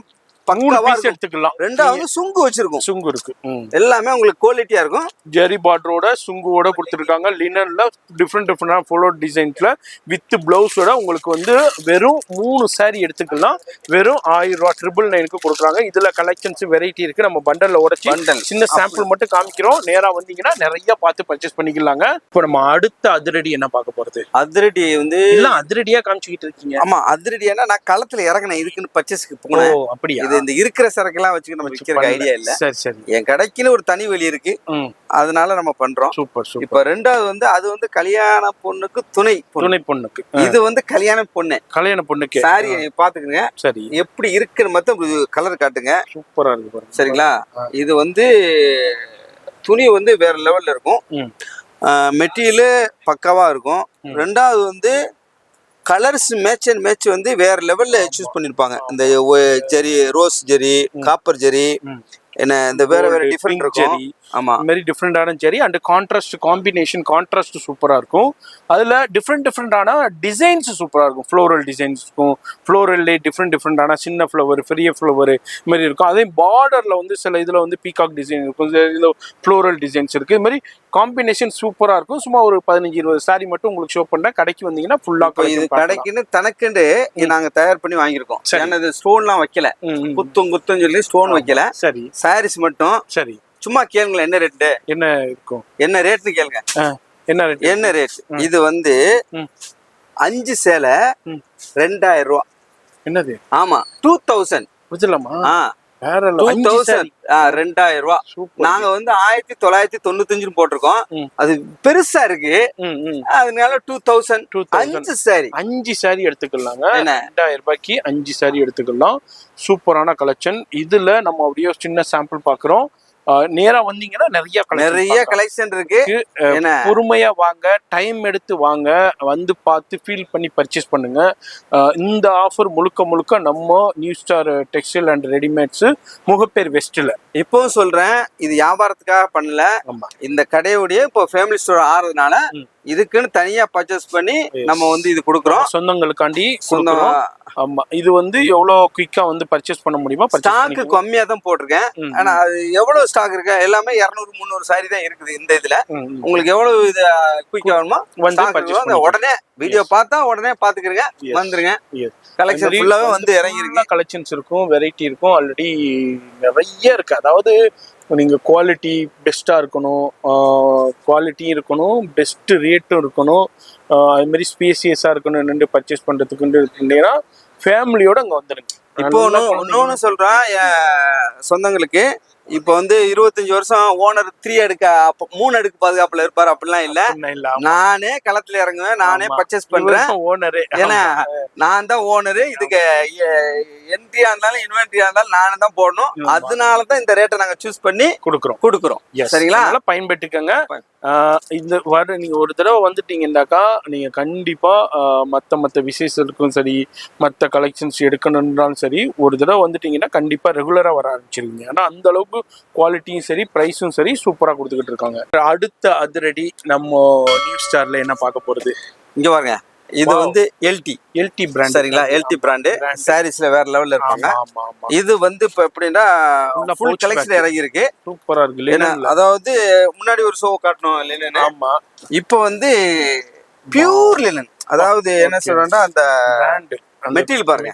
பக்காவா எடுத்துக்கலாம். ரெண்டாவது சுங்கு வச்சிருக்கும், சுங்கு இருக்கு, எல்லாமே உங்களுக்கு குவாலிட்டியா இருக்கும். ஜெரி பார்டரோட சுங்குவோட கொடுத்துருக்காங்க. லினன்ல டிஃப்ரெண்டான ஃப்ளோர் டிசைன்ஸ்ல வித் பிளவுஸோட உங்களுக்கு வந்து வெறும் 3 சாரி எடுத்துக்கலாம். வெறும் 1000 ரூபா 999க்கு கொடுக்குறாங்க. இதுல கலெக்ஷன்ஸ் வெரைட்டி இருக்கு. நம்ம பண்டல்ல உடைச்சு சின்ன சாம்பிள் மட்டும் காமிக்கிறோம். நேரா வந்தீங்கன்னா நிறைய பார்த்து பர்ச்சேஸ் பண்ணிக்கலாங்க. இப்போ நம்ம அடுத்த அதிரடி என்ன பார்க்க போறது? அதிரடி வந்து எல்லாம் அதிரடியா காமிச்சுக்கிட்டு இருக்கீங்க. ஆமா, அதிரடியானா நான் களத்துல இறங்கினேன் இதுக்குன்னு பர்ச்சேஸ்க்கு போனேன். அப்படியா? இந்த இருக்கிற சரக்கெல்லாம் வச்சுக்க நம்ம விற்கிற ஐடியா இல்ல. சரி சரி, என் கடைக்குன்னு ஒரு தனி வழி இருக்கு, அதனால நம்ம பண்றோம். Super super. இப்ப ரெண்டாவது வந்து அது வந்து கல்யாண பொண்ணுக்கு துணை பொண்ணுக்கு, இது வந்து கல்யாண பொண்ணுக்கு சாரி பாத்துக்கங்க. சரி, எப்படி இருக்குன்னு மட்டும் கலர் காட்டுங்க. சூப்பரா இருக்கு, சரிங்களா? இது வந்து துணி வந்து வேற லெவல்ல இருக்கும், மெட்டீரியல் பக்காவா இருக்கும். ரெண்டாவது வந்து கலர்ஸ் மேட்ச் வந்து வேற லெவல்ல சூஸ் பண்ணிருப்பாங்க. இந்த ஜெரி, ரோஸ் ஜெரி, காப்பர் ஜெரி, என்ன இந்த வேற டிஃபரெண்ட் இருக்கும். ஆமா இந்த மாதிரி டிஃப்ரெண்டான ஜெரி அண்ட் கான்ட்ராஸ்ட் காம்பினேஷன் கான்ட்ராஸ்ட் சூப்பரா இருக்கும். அதுல டிஃப்ரெண்டான டிசைன்ஸ் சூப்பரா இருக்கும். ஃப்ளோரல் டிசைன்ஸ் இருக்கும். ஃப்ளோரல்லே டிஃப்ரெண்டான சின்ன ஃப்ளவர் பெரிய ஃப்ளவர் மாதிரி இருக்கும். அதே பார்டர்ல வந்து சில இதுல வந்து பீகாக் டிசைன் இருக்கும், இதுல ஃப்ளோரல் டிசைன்ஸ் இருக்கு. இது மாதிரி காம்பினேஷன் சூப்பரா இருக்கும். சும்மா ஒரு 15-20 சாரி மட்டும் உங்களுக்கு ஷோ பண்றேன். கடைக்கு வந்தீங்கன்னா ஃபுல்லா இது கடைக்குன்னு தனக்குண்டு நாங்க தயார் பண்ணி வாங்கியிருக்கோம். ஏன்னா இது ஸ்டோன்லாம் வைக்கல, குத்தும் சொல்லி ஸ்டோன் வைக்கல. சரி, சாரீஸ் மட்டும். சரி, சும்மா கேளுங்களேன் என்ன ரேட்டு என்ன இருக்கும், என்ன ரேட்னு கேளுங்க. என்ன ரேட், என்ன ரேட்? இது வந்து 5 சேலை 2000 ரூபா. என்னது? ஆமா 2000 புரியலாமா? 2000 2000 ரூபா. நாங்க வந்து 1995 போட்டிருக்கோம். அது பெருசா இருக்கு, அதனால 2000. 5 சாரி 5 சாரி எடுத்துக்கலாங்க. 2000 ரூபாய்க்கு 5 சாரி எடுத்துக்கலாம். சூப்பரான கலெக்ஷன். இதுல நம்ம அப்படியே சின்ன சாம்பிள் பாக்குறோம். நேரா வந்தீங்கன்னா நிறைய கலெக்ஷன் இருக்கு. பொறுமையா வாங்க, டைம் எடுத்து வாங்க, வந்து பார்த்து ஃபீல் பண்ணி பர்ச்சேஸ் பண்ணுங்க. இந்த ஆஃபர் முழுக்க நம்ம New Star Textile and Readymades Mogappair வெஸ்ட்ல. இப்பவும் சொல்றேன், இது வியாபாரத்துக்காக பண்ணல. இந்த கடையுடைய இப்போ ஃபேமிலி ஸ்டோர் ஆறதுனால இதுக்குன்னு தனியா பர்ச்சேஸ் பண்ணி நம்ம வந்து இது கொடுக்குறோம், சொந்தங்களுக்காண்டி சொந்தம். ஆமா, இது வந்து எவ்வளவு குயிக்கா வந்து பர்ச்சேஸ் பண்ண முடியுமா? ஸ்டாக் கம்மியா தான் போட்டிருக்கேன். ஆனா அது எவ்வளவு ஸ்டாக் இருக்கு? எல்லாமே 200-300 சாரி தான் இருக்குது இந்த இதுல. உங்களுக்கு எவ்வளவு இது குயிக்கா வேணுமோ வந்து உடனே வீடியோ பார்த்தா உடனே பாத்துக்கிறீங்க, வந்துருங்க. கலெக்ஷன் ஃபுல்லாவே வந்து இறங்கி இருக்கு. கலெக்ஷன்ஸ் இருக்கும், வெரைட்டி இருக்கும், ஆல்ரெடி நிறைய இருக்கு. அதாவது நீங்க குவாலிட்டி பெஸ்டா இருக்கணும், குவாலிட்டி இருக்கணும், பெஸ்ட் ரேட்டும் இருக்கணும், அது மாதிரி ஸ்பேசியஸா இருக்கணும். நின்று பர்ச்சேஸ் பண்றதுக்கு இருந்தீங்கன்னா ஃபேமிலியோட அங்க வந்துருங்க. இப்போ இன்னொன்னு சொல்றேன் சொந்தங்களுக்கு, இப்போ வந்து 25 வருஷம் ஓனர் 3 அடுக்கு 3 அடுக்கு பாதுகாப்புல இருப்பாரு, அப்படிலாம் இல்ல. நானே களத்துல இறங்குவேன், நானே பர்ச்சேஸ் பண்றேன். ஓனரு, ஏன்னா நான் தான் ஓனரு. இதுக்கு என்ட்ரியா இருந்தாலும் இன்வென்ட்ரியா இருந்தாலும் நானே தான் போடணும். அதனாலதான் இந்த ரேட்டை நாங்க சூஸ் பண்ணி கொடுக்குறோம். சரிங்களா? பயன்பெற்றுக்கங்க. இந்த வாரம் நீங்க ஒரு தடவை வந்துட்டீங்கன்னாக்கா நீங்க கண்டிப்பா மத்த விசேஷத்துக்கும் சரி, மற்ற கலெக்ஷன்ஸ் எடுக்கணும்னாலும் சரி, ஒரு தடவை வந்துட்டீங்கன்னா கண்டிப்பா ரெகுலரா வர ஆரம்பிச்சிருவீங்க. ஆனா அந்த அளவுக்கு குவாலிட்டியும் சரி, பிரைஸும் சரி சூப்பரா கொடுத்துக்கிட்டு இருக்காங்க. அடுத்த அதிரடி நம்ம நியூ ஸ்டார்ல என்ன பார்க்க போறது, இங்க பாருங்க. இது வந்து எல்டி பிராண்ட். சரிங்களா? எல்டி பிராண்ட் சாரீஸ்ல வேற லெவல்ல இருப்பாங்க. இது வந்து இப்ப எப்படின்னா ஃபுல் கலெக்ஷன் இறங்கி இருக்கு. சூப்பரா இருக்கு. அதாவது முன்னாடி ஒரு ஷோ காட்டணும் லினன். ஆமா, இப்போ வந்து பியூர் லினன். அதாவது என்ன சொல்றேன்னா அந்த மெட்டீரியல் பாருங்க.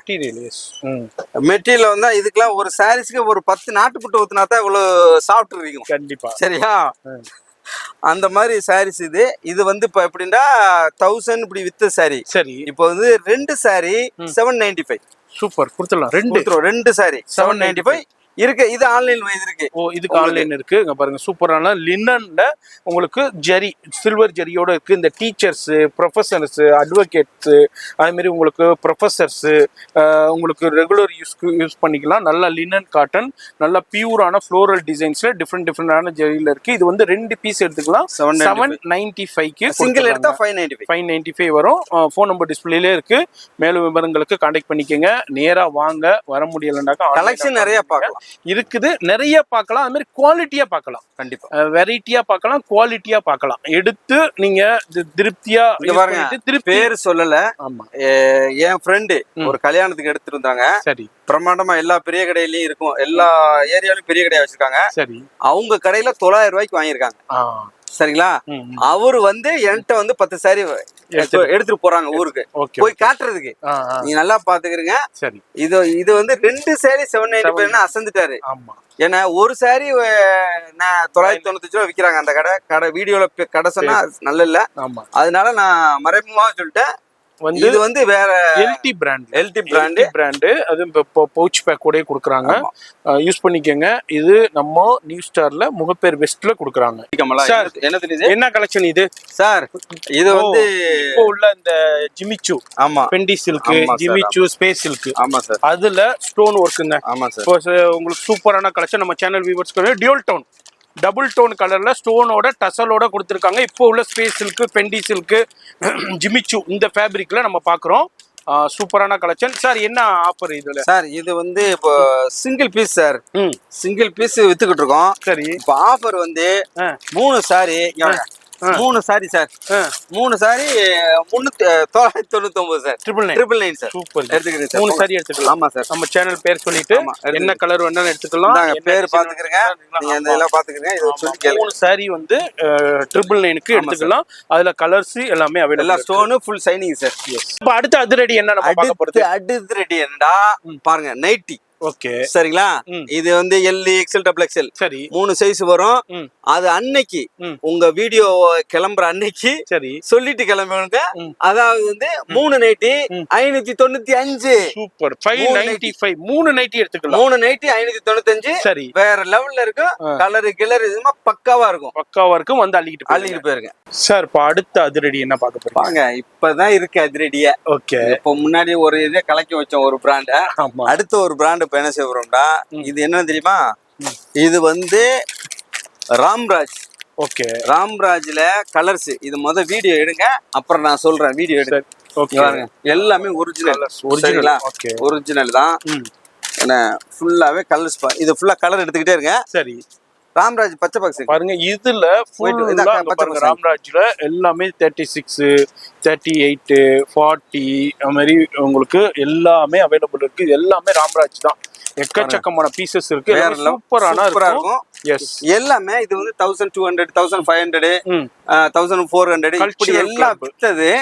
மெட்டீரியல் வந்து இதுக்கெல்லாம் ஒரு சாரீஸ்க்கு ஒரு 10 நாட்டுப்புட்டு ஊத்துனா தான் இவ்வளவு சாஃப்ட் இருக்கும். கண்டிப்பா. சரியா? அந்த மாதிரி சாரீஸ் இது வந்து இப்ப எப்படின்னா 1000 இப்படி வித்த சாரி. சரி, இப்போ வந்து 2 சாரி 795. சூப்பர், கொடுத்துடலாம். 2 சாரி 795 இருக்கு. இது ஆன்லைன் இருக்கு. இதுக்கு ஆன்லைன் இருக்கு. இங்க பாருங்க, சூப்பரான லினன்ல உங்களுக்கு ஜெரி, சில்வர் ஜெரியோட இருக்கு. இந்த டீச்சர்ஸ், ப்ரொஃபசர்ஸ், அட்வொகேட்ஸ், அது மாதிரி உங்களுக்கு ப்ரொஃபசர்ஸ் உங்களுக்கு ரெகுலர் யூஸ் பண்ணிக்கலாம். நல்ல லினன் காட்டன், நல்ல பியூரான ஃப்ளோரல் டிசைன்ஸ்ல டிஃப்ரெண்டான ஜெரியில இருக்கு. இது வந்து 2 பீஸ் எடுத்துக்கலாம். 795க்கு சிங்கிள் எடுத்தா 595 வரும். ஃபோன் நம்பர் டிஸ்பிளேல இருக்கு. மேலும் விவரங்களுக்கு கான்டாக்ட் பண்ணிக்கங்க. நேரா வாங்க, வர முடியலன்னாக்கா கலெக்ஷன் நிறைய பார்க்கலாம் இருக்குது, நிறைய பார்க்கலாம். அது மாதிரி குவாலிட்டியா பார்க்கலாம். கண்டிப்பா வெரைட்டியா பார்க்கலாம், குவாலிட்டியா பார்க்கலாம். எடுத்து நீங்க திருப்தியா பேர் சொல்லல. ஆமா, என் ஃப்ரெண்டு ஒரு கல்யாணத்துக்கு எடுத்துட்டு இருந்தாங்க. சரி, பிரமாண்டமா எல்லா பெரிய கடையிலயும் இருக்கும், எல்லா ஏரியாலும் பெரிய கடையா வச்சிருக்காங்க. சரி, அவங்க கடையில 900 ரூபாய்க்கு வாங்கியிருக்காங்க. சரிங்களா? அவரு வந்து என்கிட்ட வந்து 10 சாரி எடுத்துட்டு போறாங்க ஊருக்கு போய் காட்டுறதுக்கு. நீங்க நல்லா பாத்துக்கிறீங்க. சரி, இது வந்து 2 சாரி 795 அசந்துட்டாரு. ஆமா, ஏன்னா ஒரு சாரி 995 ரூபா விக்கிறாங்க அந்த கடை வீடியோல கடை சொன்னா நல்ல இல்ல. ஆமா, அதனால நான் மறைமுகமா சொல்லிட்டேன். இது வந்து வேற எல்டி பிராண்ட். அது பவுச் பேக் கூட கொடுக்குறாங்க, யூஸ் பண்ணிக்கோங்க. இது நம்ம நியூ ஸ்டார்ல முகப்பேர் வெஸ்ட்ல கொடுக்குறாங்க. என்ன கலெக்ஷன் இது சார்? இது வந்து இப்போ உள்ள இந்த ஜிமிச்சு, ஆமா, பெண்டி சில்க், ஜிமிச்சு, ஸ்பேஸ் சில்க். ஆமா சார், அதுல ஸ்டோன் ஒர்க்குங்க. ஆமா சார், உங்களுக்கு சூப்பரான கலெக்ஷன். நம்ம சேனல் வியூவர்ஸ்க்கு டியூல் டோன், டபுள் டோன் கலர்ல ஸ்டோனோட டசலோட கொடுத்துருக்காங்க. இப்போ உள்ள ஸ்பேஸ் சில்க், பெண்டி சில்க், ஜிமிச்சு இந்த ஃபேப்ரிக்ல நம்ம பாக்குறோம். சூப்பரான கலெக்ஷன் சார். என்ன ஆஃபர் இதுல சார்? இது வந்து இப்போ single piece sir, single piece வித்துக்கிட்டு இருக்கோம். சரி, இப்போ ஆஃபர் வந்து 3 sari, 3 sari sir, 3 sorry 999 sir, 999 sir. Super, எடுத்துக்கிறேன் சார். 3 சாரி எடுத்துக்கலாம். ஆமா சார். நம்ம சேனல் பேர் சொல்லிட்டு என்ன கலர் வேணாலும் எடுத்துக்கலாம். பேர் பாத்துக்கிறேங்க, நீங்க அந்த இதெல்லாம் பாத்துக்கிறீங்க. இத சொல்லி கேளுங்க. 3 சாரி வந்து 999க்கு எடுத்துக்கலாம். அதுல கலர்ஸ் எல்லாமே அவைலபிள். எல்லா ஸ்டோன் ஃபுல் ஷைனிங் சார். இப்போ அடுத்த அதிரடி என்ன நம்ம பார்க்க போறது? அடுத்த ரெடி என்னடா பாருங்க, நைட்டி. ஓகே, சரிங்களா? இது வந்து எல், எக்ஸ்எல், டபுள் எக்ஸ்எல் சரி 3 சைஸ் வரும். அது அன்னைக்கு உங்க வீடியோ கிளம்புற அன்னைக்கு சரி சொல்லிட்டு கிளம்புங்க. அதாவது வந்து 3 நைட்டி 595. சூப்பர், 595 3 நைட்டி எடுத்துக்கலாம். 3 நைட்டி 595. சரி, வேற லெவல்ல இருக்கும். கலர் கிளர் இதுமா பக்காவா இருக்கும். பக்காவா இருக்கும். வந்து அள்ளிக்கிட்டு போயிருங்க சார். இப்போ அடுத்த அதிரடி என்ன பார்க்க போறோம்? வாங்க, இப்பதான் இருக்கு அதிரடியா. ஓகே, இப்போ முன்னாடி ஒரு இதே கலக்கி வச்சோம், ஒரு பிராண்ட. அடுத்த ஒரு பிராண்ட் இப்ப என்ன செய்யறோம்டா, இது என்னன்னு தெரியுமா? இது வந்து ராம்ராஜ். ஓகே, ராம்ராஜ்ல கலர்ஸ். இது வீடியோ எடுங்க, அப்புறம் நான் சொல்றேன். வீடியோ எடுங்க. ஓகே, எல்லாமே ஒரிஜினல். ஒரிஜினல். ஓகே, ஒரிஜினல் தான். என்ன ஃபுல்லாவே கலர்ஸ். இது ஃபுல்லா கலர் எடுத்துக்கிட்டே இருங்க. சரி, ராம்ராஜ் பச்சை பாக்ஸ் பாருங்க. இதுல பாருங்க, ராம்ராஜ்ல எல்லாமே 36, 38, 40 அது மாதிரி உங்களுக்கு எல்லாமே அவைலபிள் இருக்கு. இது எல்லாமே ராம்ராஜ் தான். எக்கச்சக்கமான பீசஸ் இருக்கு. சூப்பரான இருக்கும். எஸ், எல்லாமே இது வந்து 1200, 1500, 1400 இப்படி எல்லாம் வித்தது.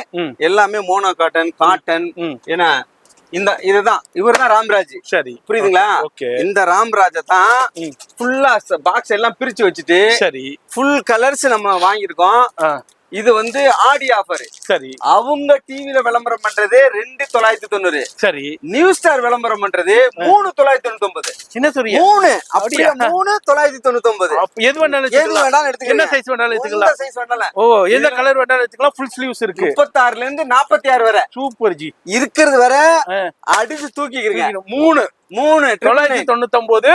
எல்லாமே மோனோ காட்டன். ஏன்னா இதுதான் இவர்தான் ராம்ராஜ். சரி, புரியுதுங்களா? இந்த ராம்ராஜ தான் ஃபுல்லா பாக்ஸ் எல்லாம் பிரிச்சு வச்சுட்டு சரி ஃபுல் கலர்ஸ் நம்ம வாங்கியிருக்கோம். இது வந்து ஆடி ஆஃபர். சரி, அவங்க டிவில விளம்பரம் பண்றது 2990. சரி, நியூ ஸ்டார் விளம்பரம் பண்றது 3999. என்ன சொல்றீங்க? 3 அப்படியே 3999. எது வேணாலும் எடுத்துக்கலாம். என்ன சைஸ் வேணாலும் எடுத்துக்கலாம். எந்த சைஸ் வேணாலும். ஓ, எந்த கலர் வேணாலும் எடுத்துக்கலாம். ஃபுல் ஸ்லீவ்ஸ் இருக்கு. 36ல இருந்து 46 வரை. Super G. இருக்கிறது வரை அடிச்சு தூக்கிக்கிறீங்க. 3 999,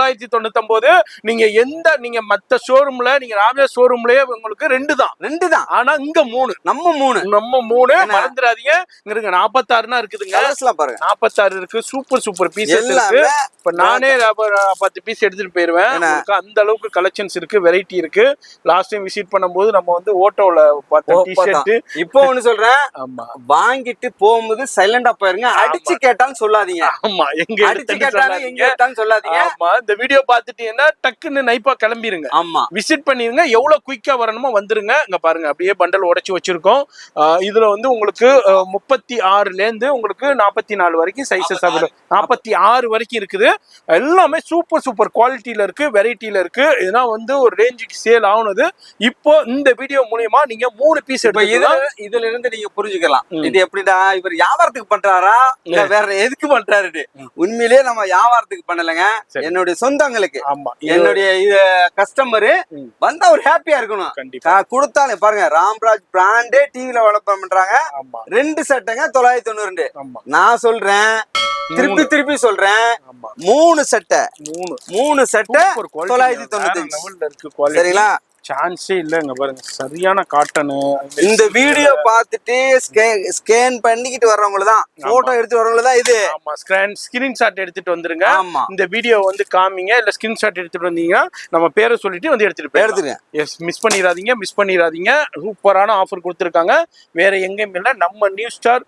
3999. நீங்க மத்த ஷோரூம்ல, நீங்க ராம்ராஜ் ஷோரூம்லயே உங்களுக்கு 2 தான். ஆனா இங்க 3. நம்ம 3 மறந்துடாதீங்க. இங்க 46 இருக்குதுங்க. பாருங்க, 46 இருக்கு. சூப்பர் பீசஸ் இருக்கு. இப்ப நானே 10 பீஸ் எடுத்துட்டு போயிருவேன். அந்த அளவுக்கு கலெக்ஷன்ஸ் இருக்கு, வெரைட்டி இருக்கு. லாஸ்ட் டைம் விசிட் பண்ணும்போது நம்ம வந்து ஓட்டோல பார்த்த டி-ஷர்ட். இப்போ ஒன்னு சொல்றேன், வாங்கிட்டு போகும்போது சைலண்டா போயிருங்க. அடிச்சு கேட்டாலும் சொல்லாதீங்க. ஆமா, எங்க எடுத்தாலும் சொல்லாதீங்க. ஆமா, இந்த வீடியோ பார்த்துட்டீங்கன்னா டக்குன்னு நைப்பா கிளம்பிருங்க. ஆமா, விசிட் பண்ணிருங்க. எவ்வளவு குயிக்கா வரணுமோ வந்துருங்க. இங்க பாருங்க, அப்படியே பண்டல் உடைச்சு வச்சிருக்கோம். இதுல வந்து உங்களுக்கு 36ல இருந்து உங்களுக்கு 44 வரைக்கும் சைஸஸ் அவைலபிள். 46 வரைக்கும் இருக்குது. எல்லாமே சூப்பர் குவாலிட்டியில இருக்கு, வெரைட்டில இருக்கு. இதெல்லாம் வந்து ஒரு ரேஞ்சுக்கு சேல் ஆகுனது. இப்போ இந்த வீடியோ மூலமா நீங்க 3 பீஸ் எடுக்கலாம். இதுல இருந்து நீங்க புரிஞ்சுக்கலாம், இது எப்படிடா இவர் வியாபாரத்துக்கு பண்றாரா இல்ல வேற எதுக்கு பண்றாரு. உண்மையிலேயே நம்ம வியாபாரத்துக்கு பண்ணலங்க, என்னுடைய சொந்தங்களுக்கு. என்னுடைய கஸ்டமர் வந்தா ஒரு ஹாப்பியா இருக்கணும். கொடுத்தாலே பாருங்க, ராம்ராஜ் பிராண்டே டிவில விளம்பரம் பண்றாங்க. 2 சட்டைங்க 992. நான் சொல்றேன், திருப்பி சொல்றேன், 3 சட்டை 995. சரிங்களா? சான்ஸே இல்ல. இங்க பாருங்க, சரியான காட்டனு. இந்த வீடியோ பார்த்துட்டு ஸ்கேன் பண்ணிக்கிட்டு வர்றவங்க தான், போட்டோ எடுத்து வரவங்க தான் இது. ஆமா, ஸ்கிரீன்ஷாட் எடுத்துட்டு வந்துருங்க. இந்த வீடியோ வந்து காமிங்க, இல்ல ஸ்கிரீன்ஷாட் எடுத்துட்டு வந்தீங்கன்னா நம்ம பேரை சொல்லிட்டு வந்து எடுத்துருங்க. எஸ், மிஸ் பண்ணிடாதீங்க. சூப்பரான ஆஃபர் கொடுத்துருக்காங்க. வேற எங்கேயும் இல்ல, நம்ம New Star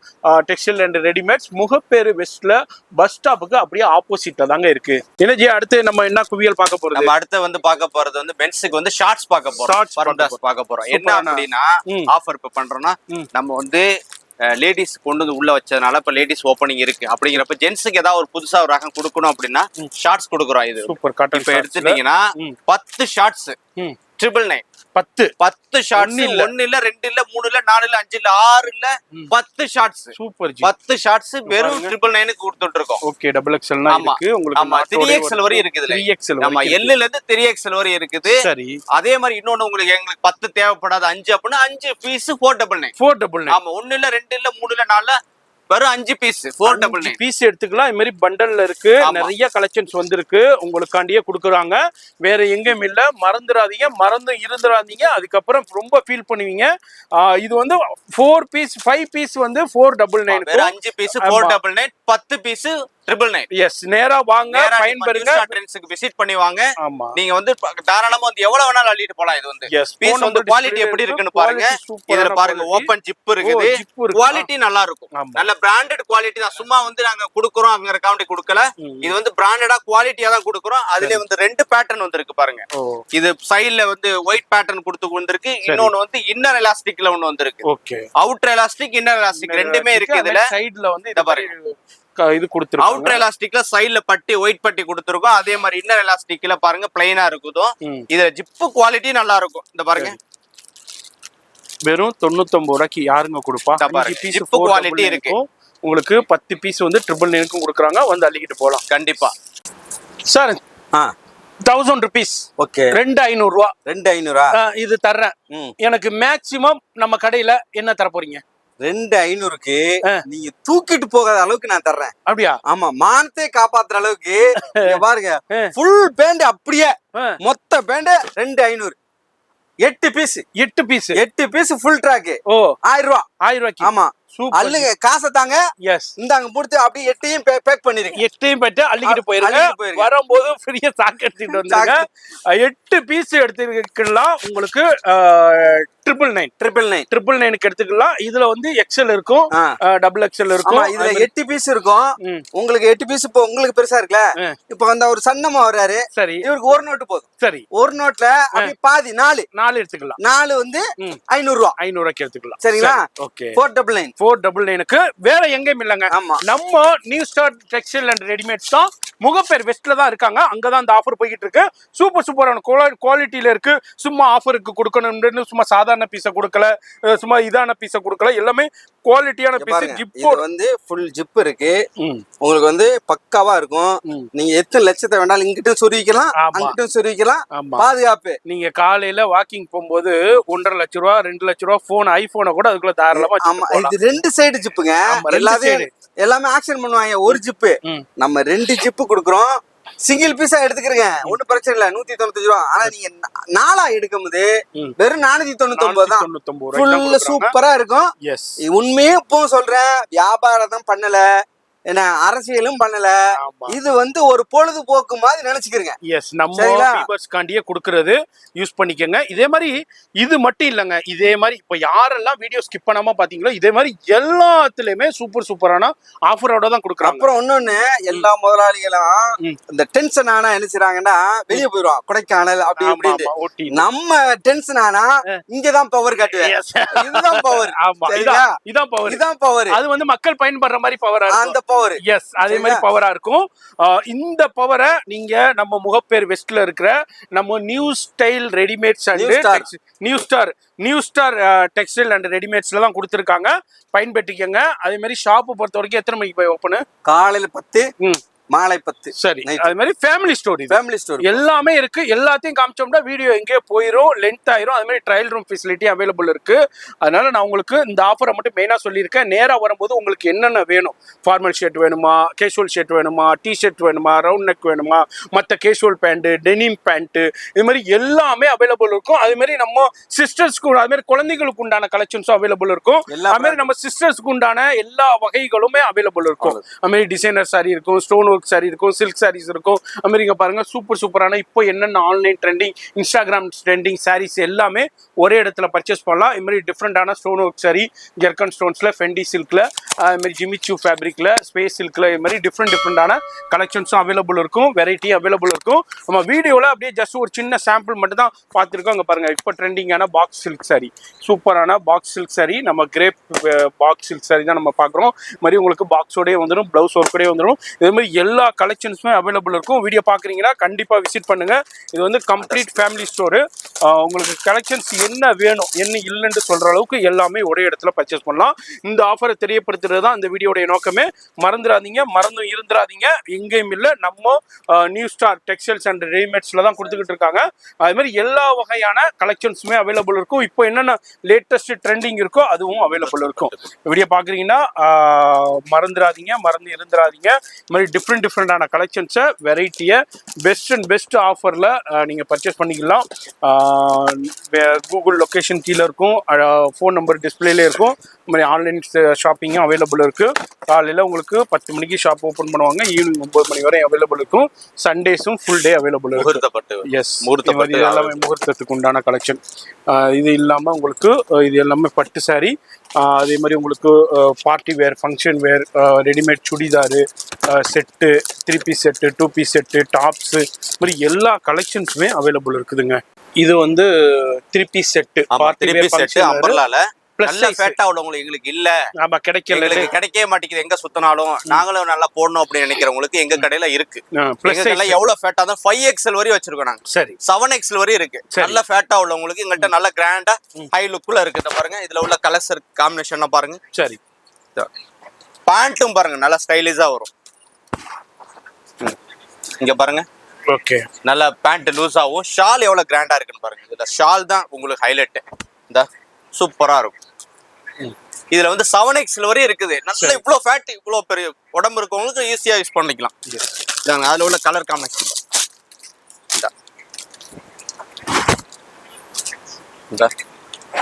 Textile and Readymades Mogappair வெஸ்ட்ல பஸ் ஸ்டாப்புக்கு அப்படியே ஆப்போசிட்ல தாங்க இருக்கு. எனர்ஜி, அடுத்து நம்ம என்ன குவியல் பார்க்க போறோம்? நம்ம அடுத்து வந்து பார்க்க போறது வந்து பென்ஸுக்கு வந்து ஷார்ட்ஸ் பார்க்க போறோம். என்ன அப்படின்னா ஆஃபர் இப்ப பண்றோம்னா, நம்ம வந்து லேடிஸ் கொண்டு வந்து உள்ள வச்சதுனால இப்ப லேடிஸ் ஓப்பனிங் இருக்கு. அப்படிங்கிறப்ப ஜென்ஸுக்கு ஏதாவது ஒரு புதுசா ஒரு ரகம் கொடுக்கணும் அப்படின்னா ஷார்ட்ஸ் கொடுக்குறோம். இது சூப்பர் காட்டன். இப்ப எடுத்துட்டீங்கன்னா 10 ஷார்ட்ஸ் 999. 10 ஷார்ட்ஸ். 1 இல்ல 2 இல்ல 3 இல்ல 4 இல்ல 5 இல்ல 6 இல்ல 10 ஷார்ட்ஸ். சூப்பர். 10 ஷார்ட்ஸ் வெறும் 999 கொடுத்துட்டு இருக்கோம். ஓகே, டபுள் எக்ஸ்எல் இருக்கு உங்களுக்கு. ஆமா, 3XL வரை இருக்குது. 3XL. ஆமா, L ல இருந்து 3XL வரை இருக்குது. சரி, அதே மாதிரி இன்னொன்னு உங்களுக்கு எங்களுக்கு 10 தேவைப்படாத 5 அப்படின்னா 5 பீஸ் 499. ஆமா, 1 இல்ல 2 இல்ல 3 இல்ல 4 வெறும் 5 பீஸ் 499 பீஸ் எடுத்துக்கலாம். இது மாதிரி பண்டல்ல இருக்கு, நிறைய கலெக்ஷன்ஸ் வந்திருக்கு, உங்களுக்காண்டியே கொடுக்குறாங்க. வேற எங்கேயும் இல்ல. மறந்துடாதீங்க, மறந்து இருந்துடாதீங்க, அதுக்கப்புறம் ரொம்ப ஃபீல் பண்ணுவீங்க. இது வந்து 4 பீஸ் 5 பீஸ் வந்து 499. வேற 5 பீஸ் 499, 10 பீஸ் 999. எஸ், நேரா வாங்க, பயன்பெறுங்க. ட்ரெண்ட்ஸ்க்கு விசிட் பண்ணி வாங்க. ஆமா, நீங்க வந்து தாராளமா வந்து எவ்வளவு வேணாலும் அள்ளிட்டு போலாம். இது வந்து பீஸ் வந்து குவாலிட்டி எப்படி இருக்குன்னு பாருங்க. இதுல பாருங்க ஓபன் ஜிப் இருக்குது, குவாலிட்டி நல்லா இருக்கும். நல்ல பிராண்டட் குவாலிட்டி தான். சும்மா வந்து நாங்க குடுக்குறோம் அப்படிங்கிற காமெடி கொடுக்கல. இது வந்து பிராண்டடா குவாலிட்டியா தான் கொடுக்குறோம். அதுல வந்து 2 பேட்டர்ன் வந்திருக்கு பாருங்க. இது சைடுல வந்து ஒயிட் பேட்டர்ன் கொடுத்து வந்திருக்கு, இன்னொன்னு வந்து இன்னர் எலாஸ்டிக்ல ஒன்னு வந்திருக்கு. Okay, outer elastic inner elastic ரெண்டுமே இருக்கு. இதுல சைடுல வந்து இத பாருங்க, இது கொடுத்துருக்கோம். அவுட்டர் எலாஸ்டிக்ல சைடுல பட்டி ஒயிட் பட்டி கொடுத்துருக்கோம். அதே மாதிரி இன்னர் எலாஸ்டிக்ல பாருங்க பிளைனா இருக்குதோ. இதுல ஜிப்பு குவாலிட்டி நல்லா இருக்கும். இந்த பாருங்க, வெறும் 99 ரூபாய்க்கு யாருங்க கொடுப்பா? ஜிப்பு குவாலிட்டி இருக்கு. உங்களுக்கு 10 பீஸ் வந்து 999 கொடுக்குறாங்க. வந்து அள்ளிக்கிட்டு போலாம். கண்டிப்பா சார். 1000 rupees. ஓகே, 2500 ரூபா. 2500 இது தர்றேன். எனக்கு மேக்ஸிமம் நம்ம கடையில என்ன தர போறீங்க? 2500க்கு நீங்க தூக்கிட்டு போகாத அளவுக்கு நான் தர்றேன். அப்படியா? ஆமா, மானத்தை காப்பாத்துற அளவுக்கு. பாருங்க, ஃபுல் பேண்ட் அப்படியே மொத்த pant 2500, 8 piece 8 piece full track. ஓ, 1000 ரூபா. 1000 ரூபாய்க்கு. ஆமா, அல்லுங்க காசை தாங்க. எஸ், இந்தாங்க கொடுத்து அப்படியே 8யும் பேக் பண்ணிருக்கேன். 8யும் பட்டு அள்ளிக்கிட்டு போயிருங்க. வரும்போது ஃப்ரீயா சாக்கு எடுத்துட்டு வந்துருங்க. 8 பீஸ் எடுத்துக்கலாம். உங்களுக்கு 999 எடுத்துக்கலாம். இதுல வந்து எக்ஸ்எல் இருக்கும், டபுள் எக்ஸ்எல் இருக்கும். இதுல 8 பீஸ் இருக்கும். உங்களுக்கு 8 பீஸ் இப்போ உங்களுக்கு பெருசா இருக்குல்ல. இப்போ வந்து ஒரு சன்னமா வர்றாரு. சரி, இவருக்கு ஒரு நோட்டு போதும். சரி, ஒரு நோட்ல அப்படியே பாதி 4 எடுத்துக்கலாம். 4 வந்து 500 ரூபா. 500 ரூபாய்க்கு எடுத்துக்கலாம். சரிங்களா? ஓகே, 499 வேற எங்கேயும் இல்லங்க. நம்ம New Star Textile and readymades தான், முகப்பேர் வெஸ்ட்ல தான் இருக்காங்க. அங்கதான் இந்த ஆஃபர் போய்கிட்டு இருக்கு. சூப்பரான குவாலிட்டியில இருக்கு. சும்மா ஆஃபருக்கு கொடுக்கணும்னு சும்மா சாதாரண பீஸை கொடுக்கல, சும்மா இதான பீஸை கொடுக்கல, எல்லாமே குவாலிட்டியான பீஸ். ஜிப் வந்து ஃபுல் ஜிப் இருக்கு. உங்களுக்கு வந்து பக்காவா இருக்கும். நீங்க எத்தனை லட்சத்தை வேணாலும் இங்கிட்டும் சொருவிக்கலாம், அங்கிட்டும் சொருவிக்கலாம். பாதுகாப்பு. நீங்க காலையில வாக்கிங் போகும்போது 1.5 லட்ச ரூபா 2 லட்ச ரூபா போன் ஐபோனை கூட அதுக்குள்ள தாராளமா. இது 2 சைடு ஜிப்புங்க. எல்லாமே ஆக்ஷன் பண்ணுவாங்க. ஒரு ஜிப்பு நம்ம 2 ஜிப்பு கொடுக்குறோம். சிங்கிள் பீஸா எடுத்துக்கிறேங்க, ஒன்னும் பிரச்சனை இல்ல. 195 ரூபா. ஆனா நீங்க 4ஆ எடுக்கும் போது வெறும் 499 தான். சூப்பரா இருக்கும். உண்மையே இப்போ சொல்றேன், வியாபாரம் தான் பண்ணல, என்ன அரசியலும் பண்ணல. இது வந்து ஒரு பொழுதுபோக்கு மாதிரி நினைச்சுக்கிறீங்க. எஸ், நம்ம வியூவர்ஸ்காண்டியே கொடுக்கிறது, யூஸ் பண்ணிக்கங்க. இதே மாதிரி இது மட்டும் இல்லைங்க. இதே மாதிரி இப்போ யாரெல்லாம் வீடியோ ஸ்கிப் பண்ணாம பாத்தீங்களோ, இதே மாதிரி எல்லாத்துலயுமே சூப்பரான ஆஃபரோட தான் கொடுக்குறாங்க. அப்புறம் இன்னொன்னு, எல்லா முதலாளிகளும் இந்த டென்ஷன் ஆனா என்ன செய்றாங்கன்னா வெளியே போயிடுவான், கொடைக்கானல் அப்படி இப்படி. நம்ம டென்ஷன் ஆனா இங்கதான் பவர் காட்டுவேன். இதுதான் பவர். இதான் பவர். அது வந்து மக்கள் பயன்படுற மாதிரி பவர். அந்த பவர். எஸ், அதே மாதிரி பவரா இருக்கும். இந்த பவரை நீங்க நம்ம முகப்பேர் வெஸ்ட்ல இருக்கிற நம்ம New Style Readymades and New Star Textile and ரெடிமேட்ஸ்ல தான் கொடுத்துருக்காங்க. பயன்பெற்றிக்கங்க. அதே மாதிரி ஷாப்பு பொறுத்த வரைக்கும் எத்தனை மணிக்கு போய் ஓப்பனு? காலையில 10, மாலை 10. சரி, அது மாதிரி ஃபேமிலி ஸ்டோர் எல்லாமே இருக்கு. எல்லாத்தையும் காமிச்சோம்னா வீடியோ எங்கேயோ போயிடும், லென்த் ஆயிரும். அது மாதிரி ட்ரையல் ரூம் ஃபெசிலிட்டி அவைலபிள் இருக்கு. அதனால நான் உங்களுக்கு இந்த ஆஃபரை மட்டும் மெயினா சொல்லியிருக்கேன். நேரா வரும்போது உங்களுக்கு என்னென்ன வேணும், ஃபார்மல் ஷர்ட் வேணுமா, கேஷுவல் ஷர்ட் வேணுமா, டிஷர்ட் வேணுமா, ரவுண்ட் நெக் வேணுமா, மற்ற கேஷுவல் பேண்ட், டெனிம் பேண்ட், இது மாதிரி எல்லாமே அவைலபிள் இருக்கும். அது மாதிரி நம்ம சிஸ்டர்ஸ்க்கு, அது மாதிரி குழந்தைகளுக்கு உண்டான கலெக்ஷன்ஸும் அவைலபிள் இருக்கும். அது மாதிரி நம்ம சிஸ்டர்ஸ்க்கு உண்டான எல்லா வகைகளுமே அவைலபிள் இருக்கும். அது மாதிரி டிசைனர் சாரி இருக்கும், ஸ்டோன் சாரி இருக்கும், சில்க் சாரீஸ் இருக்கும். அமெரிக்கா பாருங்க, சூப்பரான இப்போ என்னென்ன online trending, Instagram trending saris எல்லாமே ஒரே இடத்துல பர்ச்சேஸ் பண்ணலாம். இது மாதிரி டிஃப்ரெண்டான ஸ்டோன் ஒர்க் சாரி, ஜெர்கன் ஸ்டோன்ஸ்ல, ஃபெண்டி சில்க்ல, அது மாதிரி ஜிமிச்சூ ஃபேப்ரிக்ல, ஸ்பேஸ் சில்க்ல, இது மாதிரி டிஃப்ரெண்டான கலெக்ஷன்ஸும் அவைலபிள் இருக்கும், வெரைட்டி அவைலபிள் இருக்கும். நம்ம வீடியோவில் அப்படியே ஜஸ்ட் ஒரு சின்ன சாம்பிள் மட்டும் தான் பார்த்துருக்கோம். அங்கே பாருங்க, இப்போ ட்ரெண்டிங்கான பாக்ஸ் சில்க் சாரி, சூப்பரான பாக்ஸ் சில்க் சாரி, நம்ம கிரேப் பாக்ஸ் சில்க் சாரி தான் நம்ம பார்க்குறோம். இது மாதிரி உங்களுக்கு பாக்ஸோடய வந்துடும், பிளவுஸ் ஒர்க்கோடய வந்துடும். இது மாதிரி எல்லா கலெக்ஷன்ஸுமே அவைலபிள் இருக்கும். வீடியோ பார்க்குறீங்கன்னா கண்டிப்பாக விசிட் பண்ணுங்க. இது வந்து கம்ப்ளீட் ஃபேமிலி ஸ்டோரு. உங்களுக்கு கலெக்ஷன்ஸ் என்ன வேணும் என்ன இல்லைன்னு சொல்ற அளவுக்கு எல்லாமே ஒரே இடத்துல பர்ச்சேஸ் பண்ணலாம். இந்த ஆஃபரை தெரியப்படுத்துறது தான் இந்த வீடியோடைய நோக்கமே. மறந்துடாதீங்க, மறந்தும் இருந்துடாதீங்க. எங்கேயும் இல்லை, நம்ம நியூ ஸ்டார் டெக்ஸ்டைல்ஸ் அண்ட் ரெடிமேட்ஸ்ல தான் கொடுத்துக்கிட்டு இருக்காங்க. அது மாதிரி எல்லா வகையான கலெக்ஷன்ஸுமே அவைலபிள் இருக்கும். இப்போ என்னென்ன லேட்டஸ்ட் ட்ரெண்டிங் இருக்கோ அதுவும் அவைலபிள் இருக்கும். வீடியோ பார்க்குறீங்கன்னா மறந்துடாதீங்க, மறந்து இருந்துடாதீங்க. இது மாதிரி டிஃப்ரெண்டான கலெக்ஷன்ஸை வெரைட்டியை பெஸ்ட் ஆஃபரில் நீங்கள் பர்ச்சேஸ் பண்ணிக்கலாம். கூகுள் லொக்கேஷன் கீழே இருக்கும், ஃபோன் நம்பர் டிஸ்பிளேல இருக்கும். இது மாதிரி ஆன்லைன் ஷாப்பிங்கும் அவைலபிள் இருக்குது. காலையில் உங்களுக்கு 10 மணிக்கு ஷாப் ஓப்பன் பண்ணுவாங்க, ஈவினிங் 9 மணி வரை அவைலபிள் இருக்கும். சண்டேஸும் ஃபுல் டே அவைலபிள் இருக்கும். எஸ், இது எல்லாமே முகூர்த்தத்துக்கு உண்டான கலெக்ஷன். இது இல்லாமல் உங்களுக்கு இது எல்லாமே பட்டு சாரி, அதே மாதிரி உங்களுக்கு party wear, function wear, readymade churidar set, 3 piece set, 2 piece set, tops, இது மாதிரி எல்லா கலெக்ஷன்ஸுமே அவைலபிள் இருக்குதுங்க. இது வந்து 3 பீஸ் செட்டு, அம்பர்லால நல்ல ஃபேட்டா உள்ளவங்களுக்கு எங்களுக்கு இல்ல, ஆமா கிடைக்கவே மாட்டேங்குது, எங்க சுத்தினாலும் நாங்களும் நல்லா போடணும் அப்படின்னு நினைக்கிறவங்களுக்கு எங்க கடையில இருக்கு. எவ்வளவு ஃபேட்டா தான் 5XL வரையும் வச்சிருக்கோம் நாங்க. சரி, 7XL வரையும் இருக்கு. நல்ல ஃபேட்டா உள்ளவங்களுக்கு எங்கள்கிட்ட நல்ல கிராண்டா ஹை லுக்ல இருக்கு. பாருங்க, இதுல உள்ள கலர்ஸ் காம்பினேஷன் பாருங்க. சரி, பேண்ட்டும் பாருங்க நல்லா ஸ்டைலிஷா வரும். இங்க பாருங்க, ஓகே, நல்ல பேண்ட் லூஸாவும் ஷால் எவ்வளவு கிராண்டா இருக்குன்னு பாருங்க. இதுல ஷால் தான் உங்களுக்கு ஹைலைட். இந்த சூப்பரா இருக்கும். இதுல வந்து 7XL வரையும் இருக்குது. நல்ல இவ்வளவு ஃபேட், இவ்வளவு பெரிய உடம்பு இருக்கவங்களுக்கு ஈஸியா யூஸ் பண்ணிக்கலாம். அதுல உள்ள கலர் காம்பினேஷன்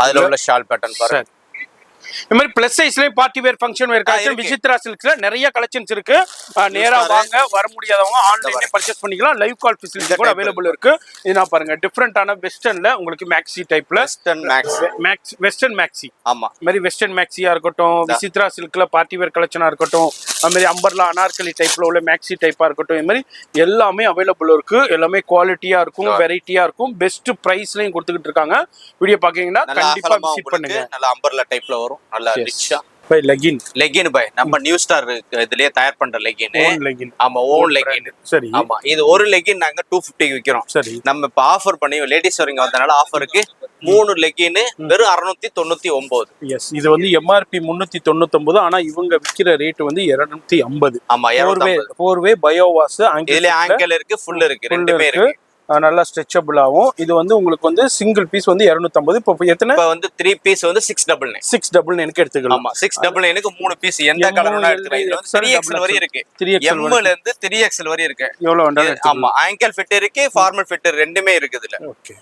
அதுல உள்ள ஷால் பேட்டர்ன் பாருங்க. இந்த மாதிரி பிளஸ் சைஸ்லயும் party wear, function wear collection Vichitra சில்க்ஸ்ல நிறைய கலெக்ஷன்ஸ் இருக்கு. நேரா வாங்க, வர முடியாதவங்க ஆன்லைன்ல பர்ச்சேஸ் பண்ணிக்கலாம். லைவ் கால் ஃபெசிலிட்டி கூட அவைலபிள் இருக்கு. இது நான் பாருங்க, டிஃபரெண்டான வெஸ்டர்ன்ல உங்களுக்கு மேக்ஸி டைப்ல, வெஸ்டர்ன் மேக்ஸி. ஆமா, இந்த மாதிரி வெஸ்டர்ன் மேக்ஸியா இருக்கட்டும், விசித்ரா சில்க்ல பார்ட்டி வேர் கலெக்ஷனா இருக்கட்டும், அது மாதிரி அம்பர்லா அனார்கலி டைப்ல உள்ள மேக்ஸி டைப்பா இருக்கட்டும், இது மாதிரி எல்லாமே அவைலபிள் இருக்கு. எல்லாமே குவாலிட்டியா இருக்கும், வெரைட்டியா இருக்கும், பெஸ்ட் பிரைஸ்லயும் கொடுத்துக்கிட்டு இருக்காங்க. வீடியோ பாக்கீங்கன்னா கண்டிப்பா விசிட் பண்ணுங்க. நல்ல அம்பர்லா டைப்ல வரும், நல்ல ரிச்சா. பை லெகின் பை நம்ம நியூ ஸ்டார் இதுலயே தயார் பண்ற லெகின். ஆமா, ஓன் லெகின். சரி, ஆமா, இது ஒரு லெகின் நாங்க 250 விக்கிறோம். சரி, நம்ம இப்ப ஆஃபர் பண்ணி லேடிஸ் வரீங்க வந்தனால ஆஃபருக்கு 3 லெகின் வெறும் 699. எஸ், இது வந்து எம்ஆர்பி 399. ஆனா இவங்க விக்கிற ரேட் வந்து 250. ஆமா, 4 வே பயோ வாஷ். இதுல ஆங்கிள் இருக்கு, ஃபுல் இருக்கு, ரெண்டுமே இருக்கு. நல்லா ஸ்ட்ரெச்சபிள் ஆகும். இது வந்து உங்களுக்கு வந்து சிங்கிள் பீஸ் வந்து 250. இப்போ எத்தனை? இப்போ வந்து 3 பீஸ் வந்து 699 எடுத்துக்கலாம். ஆமா, 699க்கு 3 பீஸ் எந்த கலர்னா எடுத்துக்கலாம். இது வந்து 3XL வரை இருக்கு. M ல இருந்து 3XL வரை இருக்கு. எவ்வளவு வேண்டாம். ஆமா, ஆங்கிள் ஃபிட் இருக்கு, ஃபார்மல் ஃபிட் ரெண்டுமே இருக்குது இதுல. ஓகே,